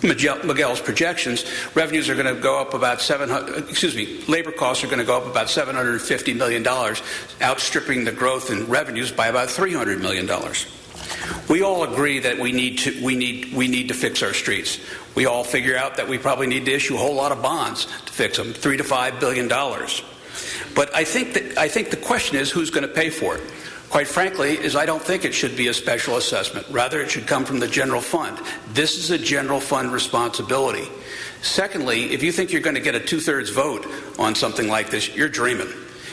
Miguel's projections, revenues are going to go up about labor costs are going to go up about $750 million, outstripping the growth in revenues by about $300 million. We all agree that we need to fix our streets. We all figure out that we probably need to issue a whole lot of bonds to fix them, $3 to $5 billion. But I think the question is who's going to pay for it. Quite frankly, I don't think it should be a special assessment. Rather, it should come from the general fund. This is a general fund responsibility. Secondly, if you think you're going to get a 2/3 vote on something like this, you're dreaming.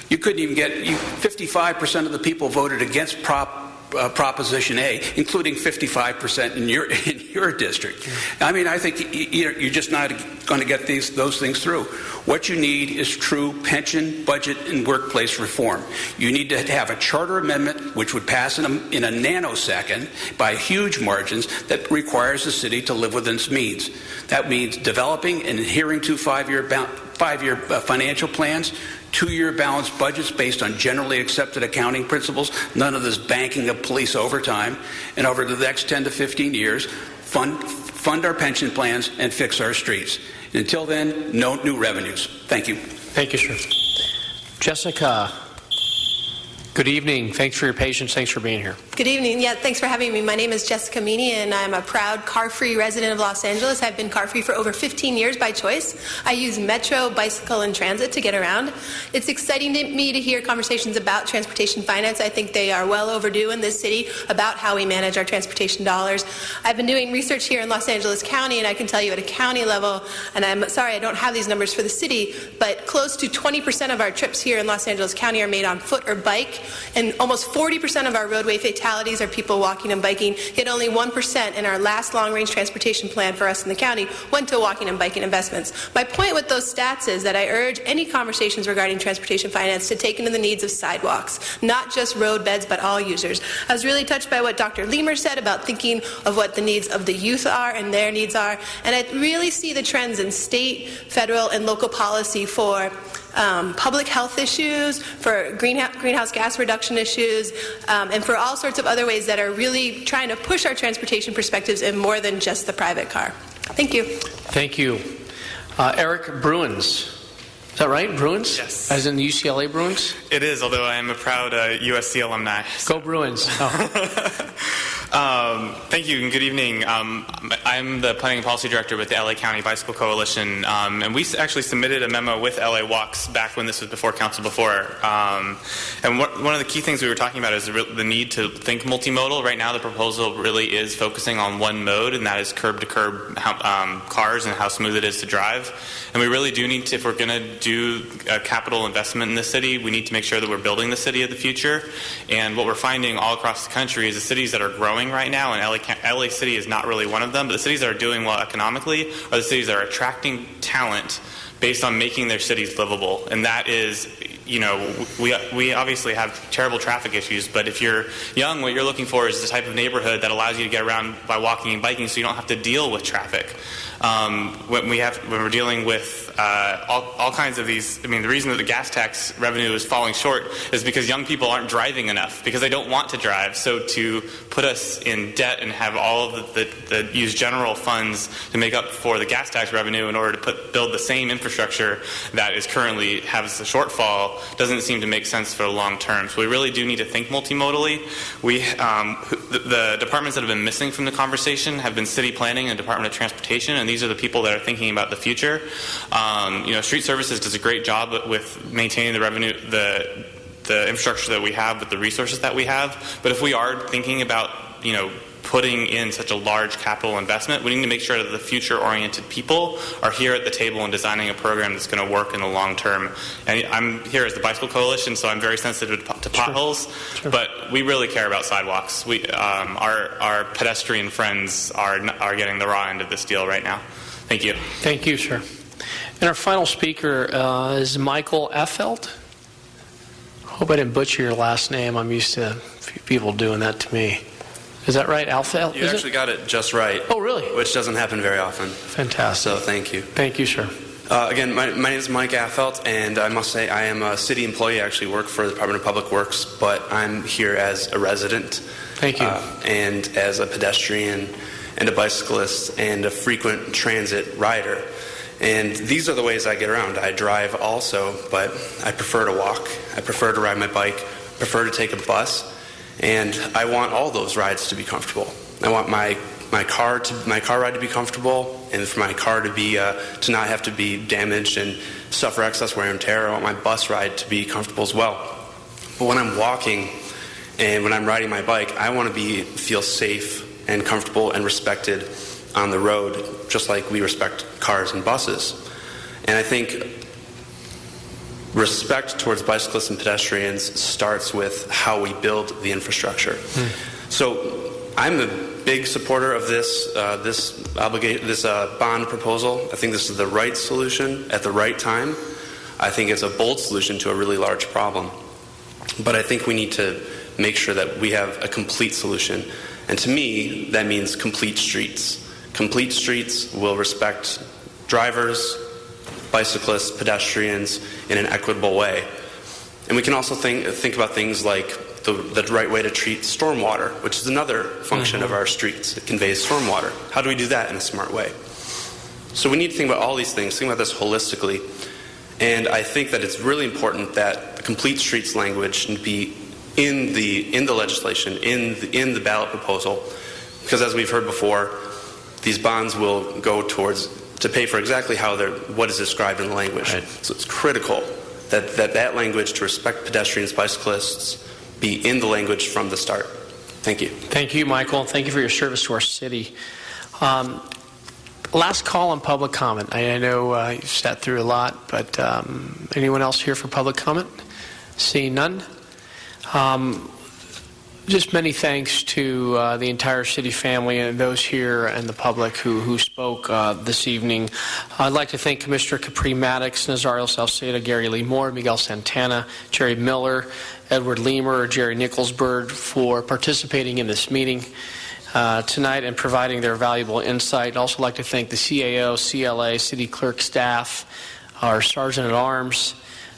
You couldn't even get 55% of the people voted against Proposition A, including 55% in your district. I mean, I think you're just not going to get those things through. What you need is true pension, budget, and workplace reform. You need to have a charter amendment which would pass in a nanosecond by huge margins that requires the city to live within its means. That means developing and adhering to five-year financial plans, 2-year balanced budgets based on generally accepted accounting principles, none of this banking of police overtime, and over the next 10 to 15 years, fund our pension plans and fix our streets. And until then, no new revenues. Thank you. Thank you, sir. Jessica, good evening. Thanks for your patience. Thanks for being here. Good evening. Yeah, thanks for having me. My name is Jessica Meany, and I'm a proud car-free resident of Los Angeles. I've been car-free for over 15 years by choice. I use metro, bicycle, and transit to get around. It's exciting to me to hear conversations about transportation finance. I think they are well overdue in this city about how we manage our transportation dollars. I've been doing research here in Los Angeles County, and I can tell you at a county level, and I'm sorry I don't have these numbers for the city, but close to 20% of our trips here in Los Angeles County are made on foot or bike, and almost 40% of our roadway fatalities are people walking and biking, yet only 1% in our last long-range transportation plan for us in the county went to walking and biking investments. My point with those stats is that I urge any conversations regarding transportation finance to take into the needs of sidewalks, not just road beds, but all users. I was really touched by what Dr. Lemer said about thinking of what the needs of the youth are and their needs are, and I really see the trends in state, federal, and local policy for public health issues, for greenhouse gas reduction issues, and for all sorts of other ways that are really trying to push our transportation perspectives in more than just the private car. Thank you. Thank you. Eric Bruins. Is that right? Bruins? Yes. As in the UCLA Bruins? It is, although I am a proud USC alumni. Go Bruins. Thank you and good evening. I'm the Planning and Policy Director with the LA County Bicycle Coalition, and we actually submitted a memo with LA Walks back when this was before council before. And one of the key things we were talking about is the need to think multimodal. Right now the proposal really is focusing on one mode, and that is curb-to-curb cars and how smooth it is to drive. And we really do need to, if we're going to do a capital investment in the city, we need to make sure that we're building the city of the future. And what we're finding all across the country is the cities that are growing right now, and LA City is not really one of them, but the cities that are doing well economically are the cities that are attracting talent based on making their cities livable. And that is we obviously have terrible traffic issues, but if you're young, what you're looking for is the type of neighborhood that allows you to get around by walking and biking so you don't have to deal with traffic. When we're dealing with all kinds of these, the reason that the gas tax revenue is falling short is because young people aren't driving enough, because they don't want to drive. So to put us in debt and have all of the use general funds to make up for the gas tax revenue in order to build the same infrastructure that is currently has a shortfall doesn't seem to make sense for the long term. So we really do need to think multimodally. The departments that have been missing from the conversation have been city planning and Department of Transportation, and these are the people that are thinking about the future. Street Services does a great job with maintaining the revenue, the infrastructure that we have with the resources that we have. But if we are thinking about, putting in such a large capital investment, we need to make sure that the future-oriented people are here at the table and designing a program that's going to work in the long term. And I'm here as the Bicycle Coalition, so I'm very sensitive to potholes, but we really care about sidewalks. Our pedestrian friends are getting the raw end of this deal right now. Thank you. Thank you, sir. And our final speaker is Michael Effeld. Hope I didn't butcher your last name. I'm used to people doing that to me. Is that right, Effeld? You actually got it just right. Oh, really? Which doesn't happen very often. Fantastic. So thank you. Thank you, sir. Again, my name is Mike Asphalt, and I must say I am a city employee. I actually work for the Department of Public Works, but I'm here as a resident. Thank you. And as a pedestrian and a bicyclist and a frequent transit rider. And these are the ways I get around. I drive also, but I prefer to walk. I prefer to ride my bike. I prefer to take a bus. And I want all those rides to be comfortable. I want my car ride to be comfortable, and for my car to be to not have to be damaged and suffer excess wear and tear. I want my bus ride to be comfortable as well. But when I'm walking and when I'm riding my bike, I want to feel safe and comfortable and respected on the road, just like we respect cars and buses. And I think respect towards bicyclists and pedestrians starts with how we build the infrastructure. So I'm a big supporter of this bond proposal. I think this is the right solution at the right time. I think it's a bold solution to a really large problem. But I think we need to make sure that we have a complete solution. And to me, that means complete streets. Complete streets will respect drivers, bicyclists, pedestrians in an equitable way. And we can also think about things like the right way to treat stormwater, which is another function of our streets. It conveys stormwater. How do we do that in a smart way? So we need to think about all these things, think about this holistically. And I think that it's really important that the complete streets language should be in the legislation, in the ballot proposal, because as we've heard before, these bonds will go to pay for exactly what is described in the language. Right. So it's critical that language to respect pedestrians, bicyclists, be in the language from the start. Thank you. Thank you, Michael. Thank you for your service to our city. Last call on public comment. I know you've sat through a lot, but anyone else here for public comment? Seeing none. Just many thanks to the entire city family and those here and the public who spoke this evening. I'd like to thank Commissioner Capri Maddox, Nazario Salceda, Gary Lee Moore, Miguel Santana, Jerry Miller, Edward Lemer, Jerry Nickelsburg for participating in this meeting tonight and providing their valuable insight. I'd also like to thank the CAO, CLA, city clerk staff, our Sergeant at Arms.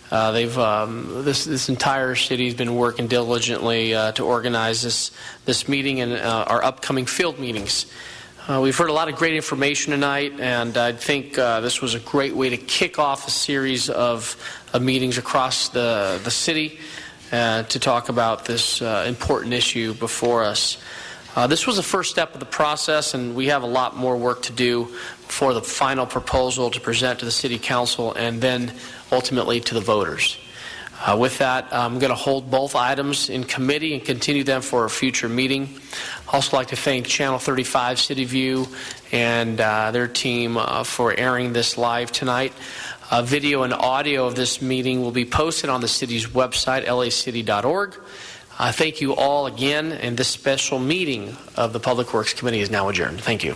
This entire city has been working diligently to organize this meeting and our upcoming field meetings. We've heard a lot of great information tonight, and I think this was a great way to kick off a series of meetings across the city to talk about this important issue before us. This was the first step of the process, and we have a lot more work to do for the final proposal to present to the City Council and then ultimately to the voters. With that, I'm going to hold both items in committee and continue them for a future meeting. I'd also like to thank Channel 35 City View and their team for airing this live tonight. Video and audio of this meeting will be posted on the city's website, lacity.org. Thank you all again, and this special meeting of the Public Works Committee is now adjourned. Thank you.